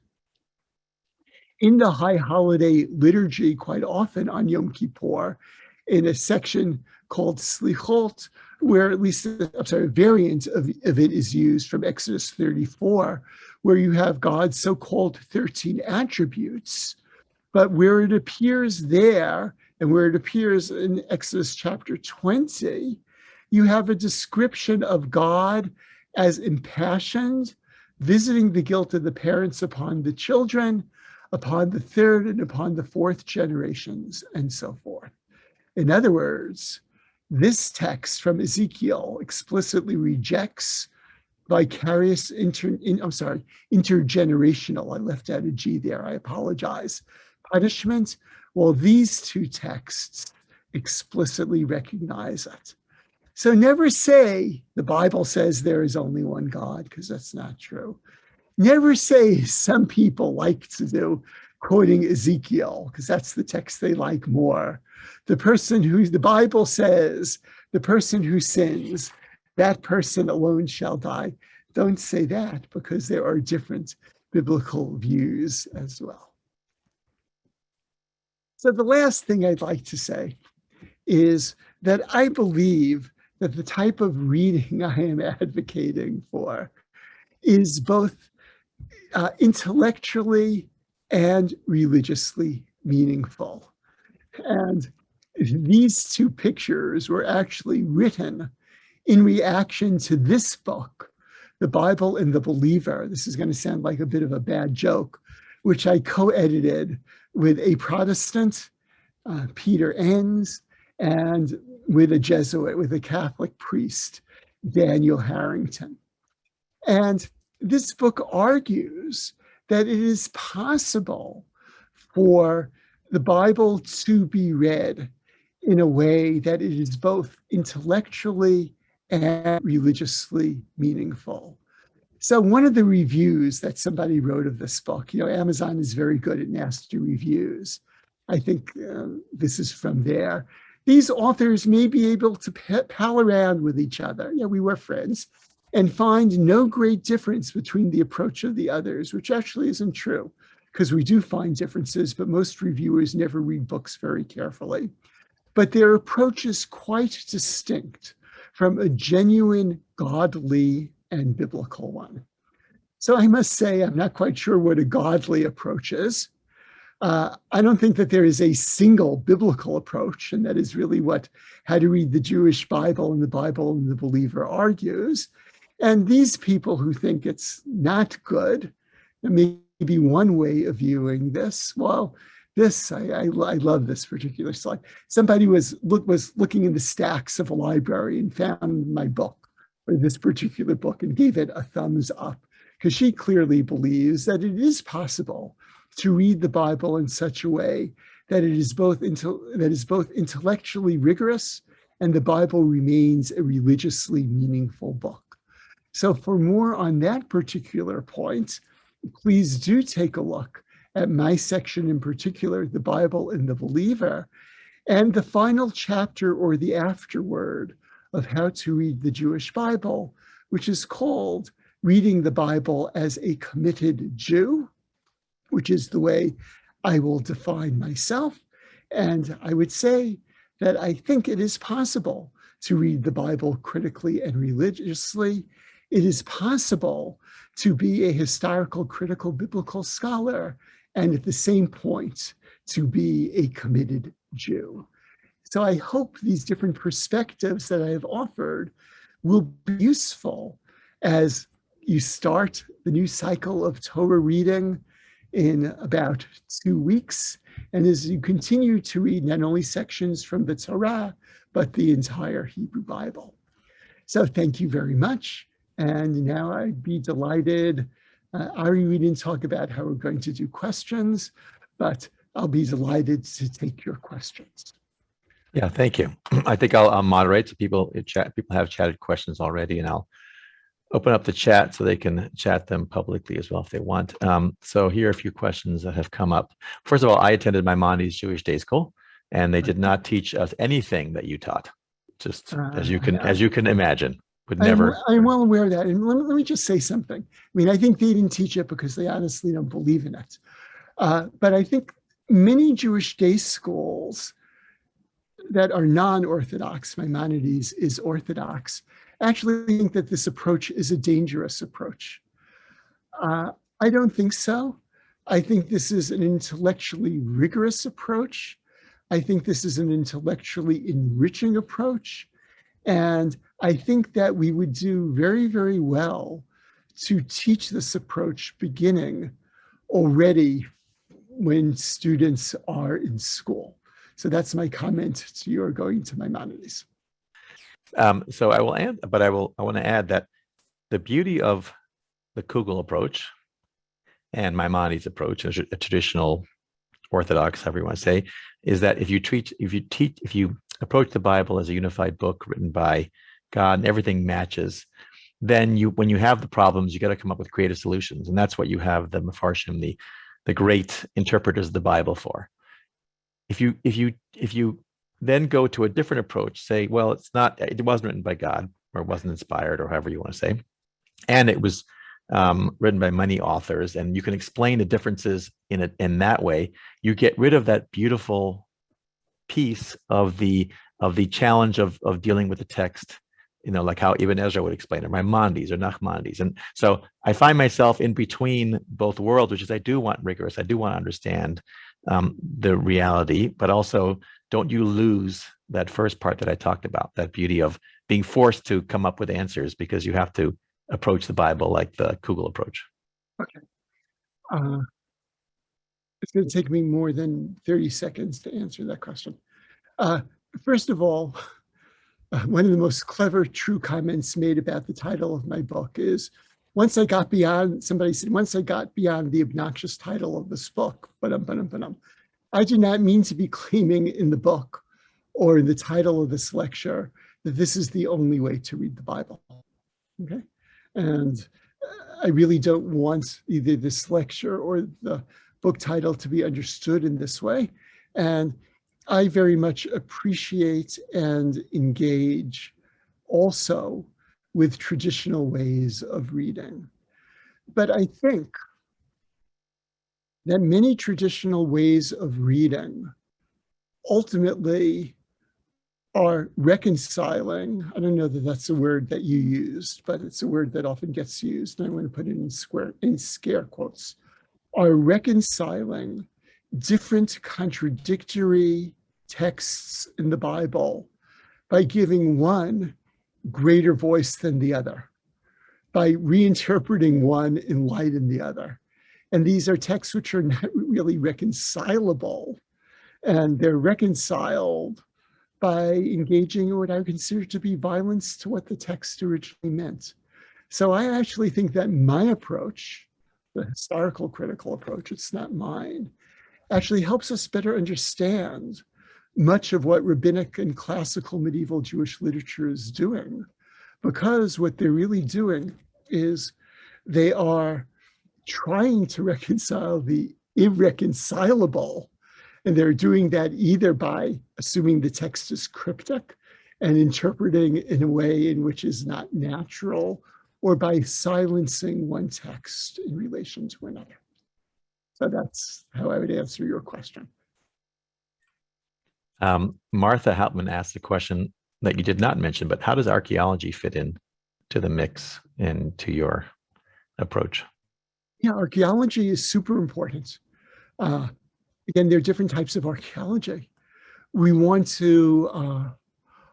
in the high holiday liturgy quite often on Yom Kippur in a section called Slichot, where at least a variant of it is used from Exodus 34, where you have God's so-called 13 attributes, but where it appears there and where it appears in Exodus chapter 20, you have a description of God as impassioned, visiting the guilt of the parents upon the children, upon the third and upon the fourth generations, and so forth. In other words, this text from Ezekiel explicitly rejects vicarious intergenerational, I left out a G there, I apologize, punishment, while these two texts explicitly recognize it. So never say the Bible says there is only one God, because that's not true. Never say some people like to do quoting Ezekiel, because that's the text they like more. The person who the Bible says, the person who sins, that person alone shall die. Don't say that, because there are different biblical views as well. So the last thing I'd like to say is that I believe that the type of reading I am advocating for is both intellectually and religiously meaningful. And these two pictures were actually written in reaction to this book, The Bible and the Believer. This is going to sound like a bit of a bad joke, which I co-edited with a Protestant, Peter Enns, and with a Jesuit, with a Catholic priest, Daniel Harrington. And this book argues that it is possible for the Bible to be read in a way that it is both intellectually and religiously meaningful. So one of the reviews that somebody wrote of this book, Amazon is very good at nasty reviews. I think this is from there. These authors may be able to pal around with each other. Yeah, we were friends, and find no great difference between the approach of the others, which actually isn't true, because we do find differences, but most reviewers never read books very carefully. But their approach is quite distinct from a genuine godly and biblical one. So I must say, I'm not quite sure what a godly approach is. I don't think that there is a single biblical approach, and that is really what How to Read the Jewish Bible and the Believer argues. And these people who think it's not good, maybe one way of viewing this, well, this, I love this particular slide. Somebody was looking in the stacks of a library and found my book, or this particular book, and gave it a thumbs up, because she clearly believes that it is possible to read the Bible in such a way that it is both intellectually rigorous and the Bible remains a religiously meaningful book. So for more on that particular point, please do take a look at my section in particular, The Bible and the Believer, and the final chapter or the afterword of How to Read the Jewish Bible, which is called Reading the Bible as a Committed Jew, which is the way I will define myself. And I would say that I think it is possible to read the Bible critically and religiously. It is possible to be a historical, critical, biblical scholar, and at the same point, to be a committed Jew. So I hope these different perspectives that I have offered will be useful as you start the new cycle of Torah reading in about 2 weeks, and as you continue to read not only sections from the Torah, but the entire Hebrew Bible. So thank you very much. And now I'd be delighted. Ari, we didn't talk about how we're going to do questions, but I'll be delighted to take your questions. Yeah, thank you. I think I'll moderate, so people have chatted questions already, and I'll open up the chat so they can chat them publicly as well if they want. So here are a few questions that have come up. First of all, I attended Maimonides Jewish Day School, and they did not teach us anything that you taught, just as you can imagine. I'm well aware of that. And let me just say something. I mean, I think they didn't teach it because they honestly don't believe in it. But I think many Jewish day schools that are non-Orthodox, Maimonides is Orthodox, actually think that this approach is a dangerous approach. I don't think so. I think this is an intellectually rigorous approach. I think this is an intellectually enriching approach. And I think that we would do very, very well to teach this approach beginning already when students are in school. So that's my comment to your going to Maimonides. So I will add, but I want to add that the beauty of the Kugel approach and Maimonides approach, a traditional Orthodox, however you want to say, is that if you approach the Bible as a unified book written by God and everything matches, then when you have the problems, you got to come up with creative solutions, and that's what you have the Mefarshim, the great interpreters of the Bible for. If you then go to a different approach, say, well, it wasn't written by God, or it wasn't inspired, or however you want to say, and it was written by many authors, and you can explain the differences in that way, you get rid of that beautiful piece of the challenge of dealing with the text, like how Ibn Ezra would explain it, Maimonides or Nachmanides. And so I find myself in between both worlds, which is I do want rigorous, I do want to understand the reality, but also don't you lose that first part that I talked about, that beauty of being forced to come up with answers because you have to approach the Bible like the Kugel approach. Okay. It's going to take me more than 30 seconds to answer that question. First of all, one of the most clever, true comments made about the title of my book is, somebody said, once I got beyond the obnoxious title of this book, I did not mean to be claiming in the book or in the title of this lecture that this is the only way to read the Bible. Okay. And I really don't want either this lecture or the book title to be understood in this way. And I very much appreciate and engage also with traditional ways of reading. But I think that many traditional ways of reading ultimately are reconciling. I don't know that that's a word that you used, but it's a word that often gets used, and I want to put it in scare quotes, are reconciling different contradictory texts in the Bible by giving one greater voice than the other, by reinterpreting one in light of the other. And these are texts which are not really reconcilable, and they're reconciled by engaging in what I would consider to be violence to what the text originally meant. So I actually think that my approach, the historical critical approach, it's not mine, actually helps us better understand much of what rabbinic and classical medieval Jewish literature is doing, because what they're really doing is they are trying to reconcile the irreconcilable. And they're doing that either by assuming the text is cryptic and interpreting in a way in which is not natural, or by silencing one text in relation to another. So that's how I would answer your question. Martha Hauptman asked a question that you did not mention, but how does archaeology fit in to the mix and to your approach? Yeah, archaeology is super important. Again, there are different types of archaeology.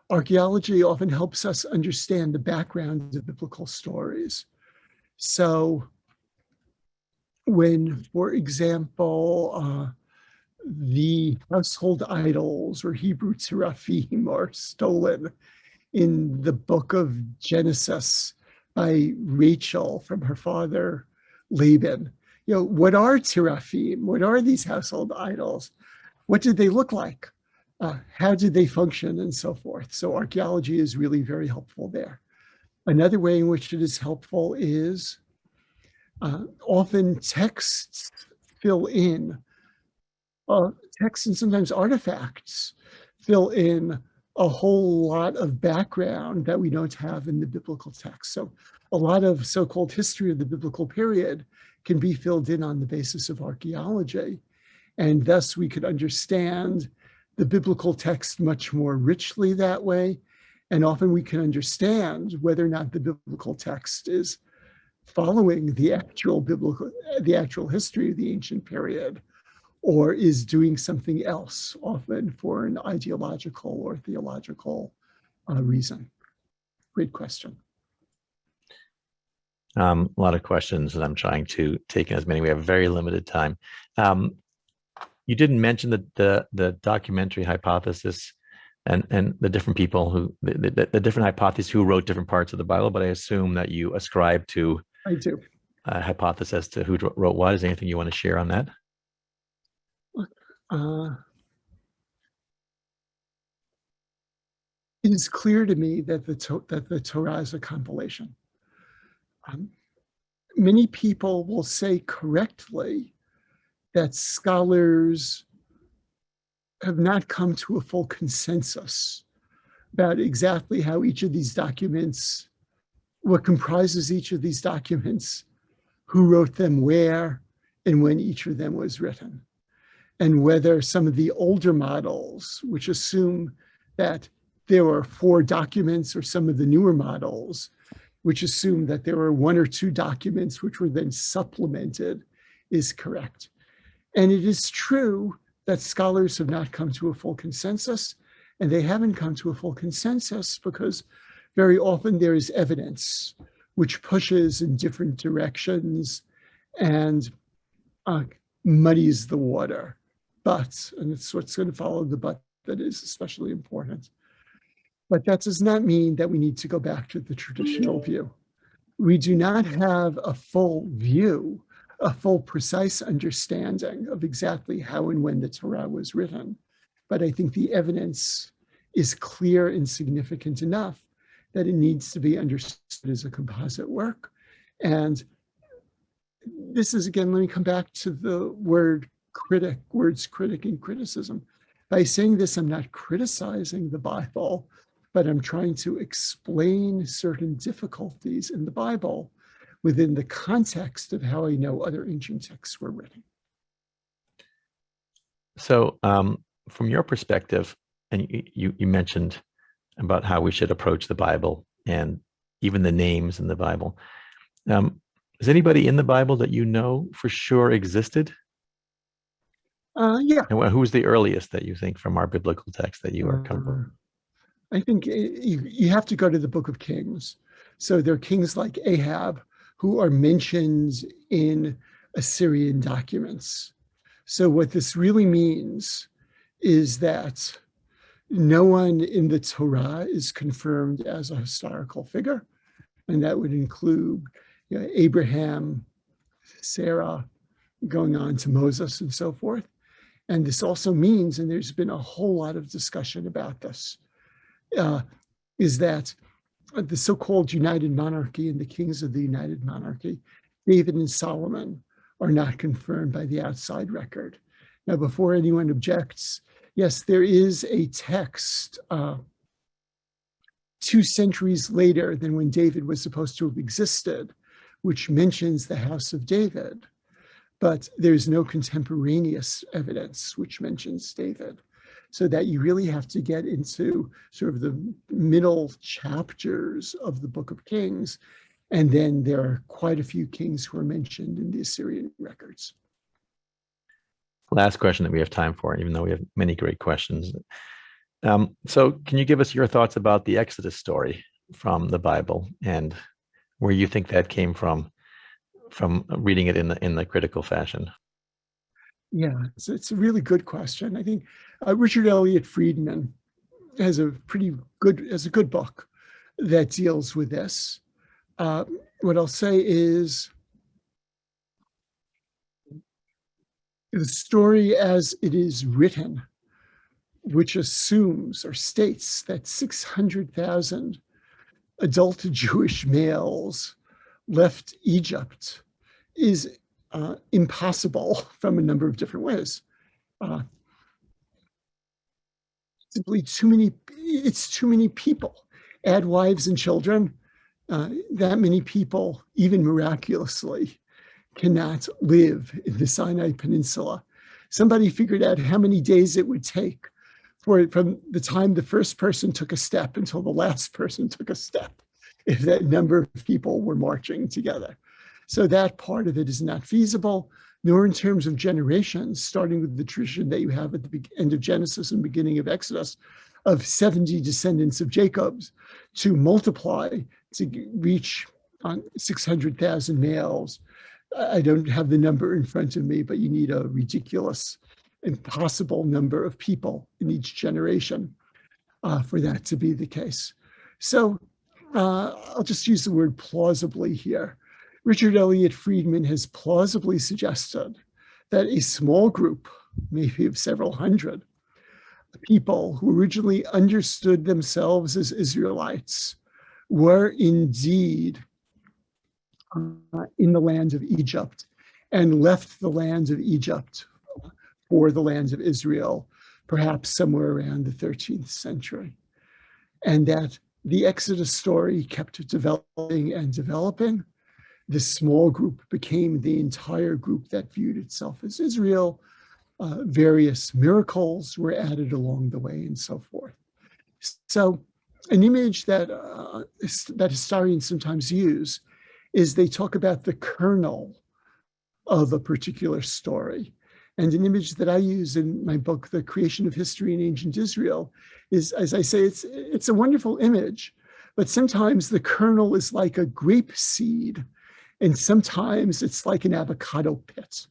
Archaeology often helps us understand the background of biblical stories. So when, for example, the household idols or Hebrew teraphim are stolen in the book of Genesis by Rachel from her father Laban, what are teraphim? What are these household idols? What did they look like? How did they function, and so forth? So archaeology is really very helpful there. Another way in which it is helpful is often texts fill in, texts and sometimes artifacts fill in a whole lot of background that we don't have in the biblical text. So a lot of so-called history of the biblical period can be filled in on the basis of archaeology. And thus we could understand the biblical text much more richly that way. And often we can understand whether or not the biblical text is following the actual history of the ancient period, or is doing something else, often for an ideological or theological reason. Great question. A lot of questions, and I'm trying to take as many. We have very limited time. You didn't mention the documentary hypothesis and the different people who the different hypotheses who wrote different parts of the Bible, but I assume that you ascribe to I do. a hypothesis as to who wrote what. Is there anything you want to share on that? It is clear to me that the Torah is a compilation. Many people will say correctly that scholars have not come to a full consensus about exactly how each of these documents, what comprises each of these documents, who wrote them where, and when each of them was written. And whether some of the older models, which assume that there were 4 documents, or some of the newer models, which assume that there were 1 or 2 documents which were then supplemented, is correct. And it is true that scholars have not come to a full consensus, and they haven't come to a full consensus because very often there is evidence which pushes in different directions and muddies the water. But, and it's what's going to follow the but that is especially important. But that does not mean that we need to go back to the traditional view. We do not have a full view, a full precise understanding of exactly how and when the Torah was written. But I think the evidence is clear and significant enough that it needs to be understood as a composite work. And this is, again, let me come back to the words critic and criticism. By saying this, I'm not criticizing the Bible, but I'm trying to explain certain difficulties in the Bible within the context of how I know other ancient texts were written. So from your perspective, and you mentioned about how we should approach the Bible and even the names in the Bible. Is anybody in the Bible that you know for sure existed? Yeah. And who was the earliest that you think from our biblical text that you are comfortable? I think you have to go to the Book of Kings. So there are kings like Ahab who are mentioned in Assyrian documents. So what this really means is that no one in the Torah is confirmed as a historical figure. And that would include Abraham, Sarah, going on to Moses and so forth. And this also means, and there's been a whole lot of discussion about this, is that the so-called United Monarchy and the kings of the United Monarchy, David and Solomon, are not confirmed by the outside record. Now, before anyone objects, yes, there is a text 2 centuries later than when David was supposed to have existed, which mentions the house of David, but there's no contemporaneous evidence which mentions David. So that you really have to get into sort of the middle chapters of the Book of Kings. And then there are quite a few kings who are mentioned in the Assyrian records. Last question that we have time for, even though we have many great questions. So can you give us your thoughts about the Exodus story from the Bible and where you think that came from reading it in the critical fashion? Yeah, it's a really good question. I think Richard Elliott Friedman has a good book that deals with this. What I'll say is the story as it is written, which assumes or states that 600,000 adult Jewish males left Egypt, is impossible from a number of different ways. Simply it's too many people. Add wives and children, that many people, even miraculously, cannot live in the Sinai Peninsula. Somebody figured out how many days it would take from the time the first person took a step until the last person took a step, if that number of people were marching together. So that part of it is not feasible, nor in terms of generations, starting with the tradition that you have at the end of Genesis and beginning of Exodus, of 70 descendants of Jacob's, to multiply to reach 600,000 males. I don't have the number in front of me, but you need a ridiculous impossible number of people in each generation for that to be the case. So I'll just use the word plausibly here. Richard Elliott Friedman has plausibly suggested that a small group, maybe of several hundred people who originally understood themselves as Israelites, were indeed in the land of Egypt and left the land of Egypt for the land of Israel, perhaps somewhere around the 13th century. And that the Exodus story kept developing and developing. This small group became the entire group that viewed itself as Israel. Various miracles were added along the way and so forth. So an image that, that historians sometimes use is they talk about the kernel of a particular story. And an image that I use in my book, The Creation of History in Ancient Israel, is, as I say, it's a wonderful image, but sometimes the kernel is like a grape seed, and sometimes it's like an avocado pit.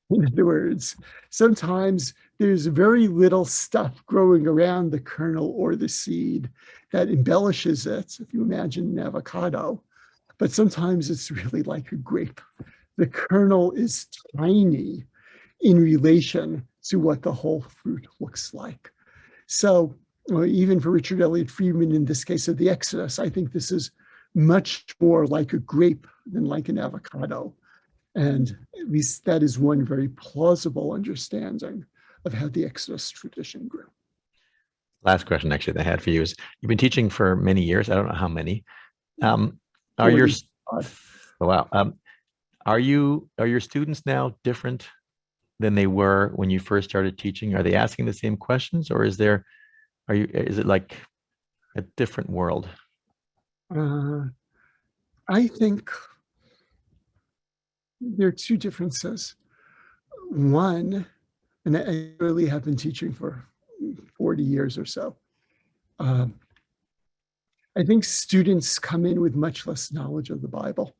In other words, sometimes there's very little stuff growing around the kernel or the seed that embellishes it, if you imagine an avocado, but sometimes it's really like a grape. The kernel is tiny in relation to what the whole fruit looks like. So even for Richard Elliott Friedman, in this case of the Exodus, I think this is much more like a grape than like an avocado. And at least that is one very plausible understanding of how the Exodus tradition grew. Last question, actually, that I had for you is, you've been teaching for many years. I don't know how many. Are your are your students now different than they were when you first started teaching? Are they asking the same questions, or is it like a different world? I think there are two differences. One, and I really have been teaching for 40 years or so. I think students come in with much less knowledge of the Bible,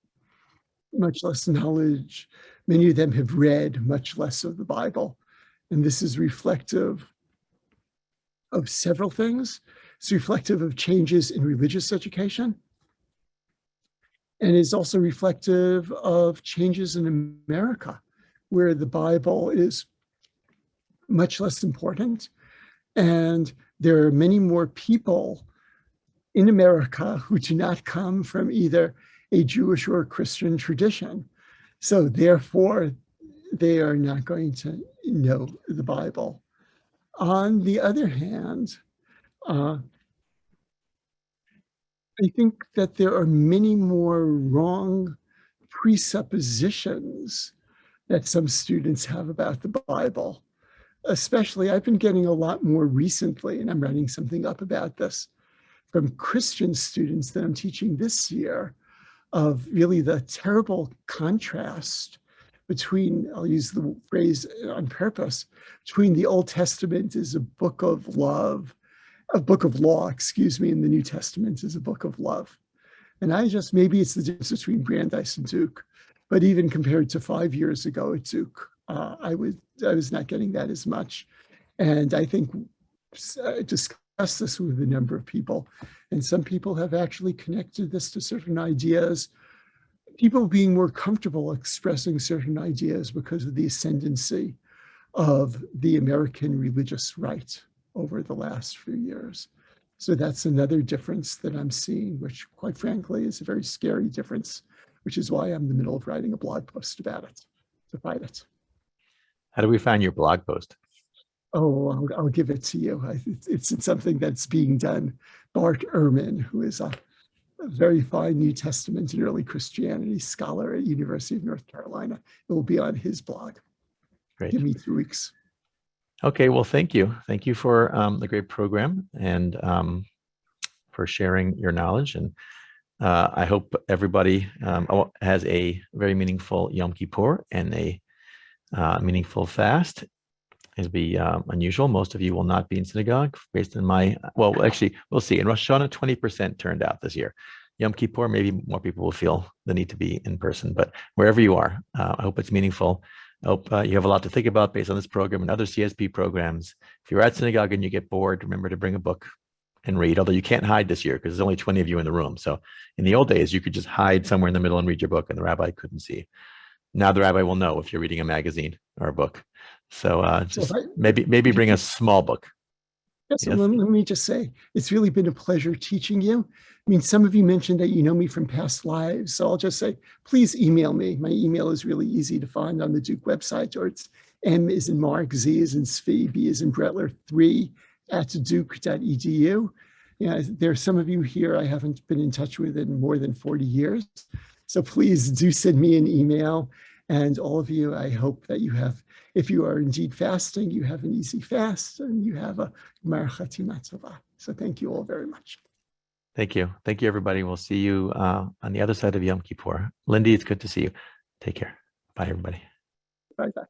much less knowledge. Many of them have read much less of the Bible. And this is reflective of several things. It's reflective of changes in religious education. And is also reflective of changes in America, where the Bible is much less important. And there are many more people in America who do not come from either a Jewish or a Christian tradition. So therefore, they are not going to know the Bible. On the other hand, I think that there are many more wrong presuppositions that some students have about the Bible. Especially, I've been getting a lot more recently, and I'm writing something up about this, from Christian students that I'm teaching this year, of really the terrible contrast between, I'll use the phrase on purpose, between the Old Testament as a book of love, a book of law, excuse me, and the New Testament is a book of love. And maybe it's the difference between Brandeis and Duke, but even compared to 5 years ago at Duke, I was not getting that as much. And I think I discussed this with a number of people, and some people have actually connected this to certain ideas, people being more comfortable expressing certain ideas because of the ascendancy of the American religious right over the last few years. So that's another difference that I'm seeing, which quite frankly is a very scary difference, which is why I'm in the middle of writing a blog post about it, to fight it. How do we find your blog post? Oh, I'll give it to you. It's something that's being done. Bart Ehrman, who is a very fine New Testament and early Christianity scholar at University of North Carolina, it will be on his blog. Great. Give me 2 weeks. Okay, well, thank you. Thank you for the great program and for sharing your knowledge. And I hope everybody has a very meaningful Yom Kippur and a meaningful fast. It'll be unusual. Most of you will not be in synagogue based on well, actually, we'll see. In Rosh Hashanah, 20% turned out this year. Yom Kippur, maybe more people will feel the need to be in person, but wherever you are, I hope it's meaningful. hope you have a lot to think about based on this program and other CSP programs. If you're at synagogue and you get bored, remember to bring a book and read, although you can't hide this year because there's only 20 of you in the room. So in the old days, you could just hide somewhere in the middle and read your book and the rabbi couldn't see. Now the rabbi will know if you're reading a magazine or a book. So maybe bring a small book. Yes. Let me just say, it's really been a pleasure teaching you. I mean, some of you mentioned that you know me from past lives. So I'll just say, please email me. My email is really easy to find on the Duke website, or it's M as in Mark, Z as in Svi, B as in Brettler 3@duke.edu. Yeah, there are some of you here I haven't been in touch with in more than 40 years. So please do send me an email. And all of you, I hope that you have, if you are indeed fasting, you have an easy fast and you have a Gemar Chatima Tova. So thank you all very much. Thank you. Thank you, everybody. We'll see you on the other side of Yom Kippur. Lindy, it's good to see you. Take care. Bye, everybody. Bye-bye.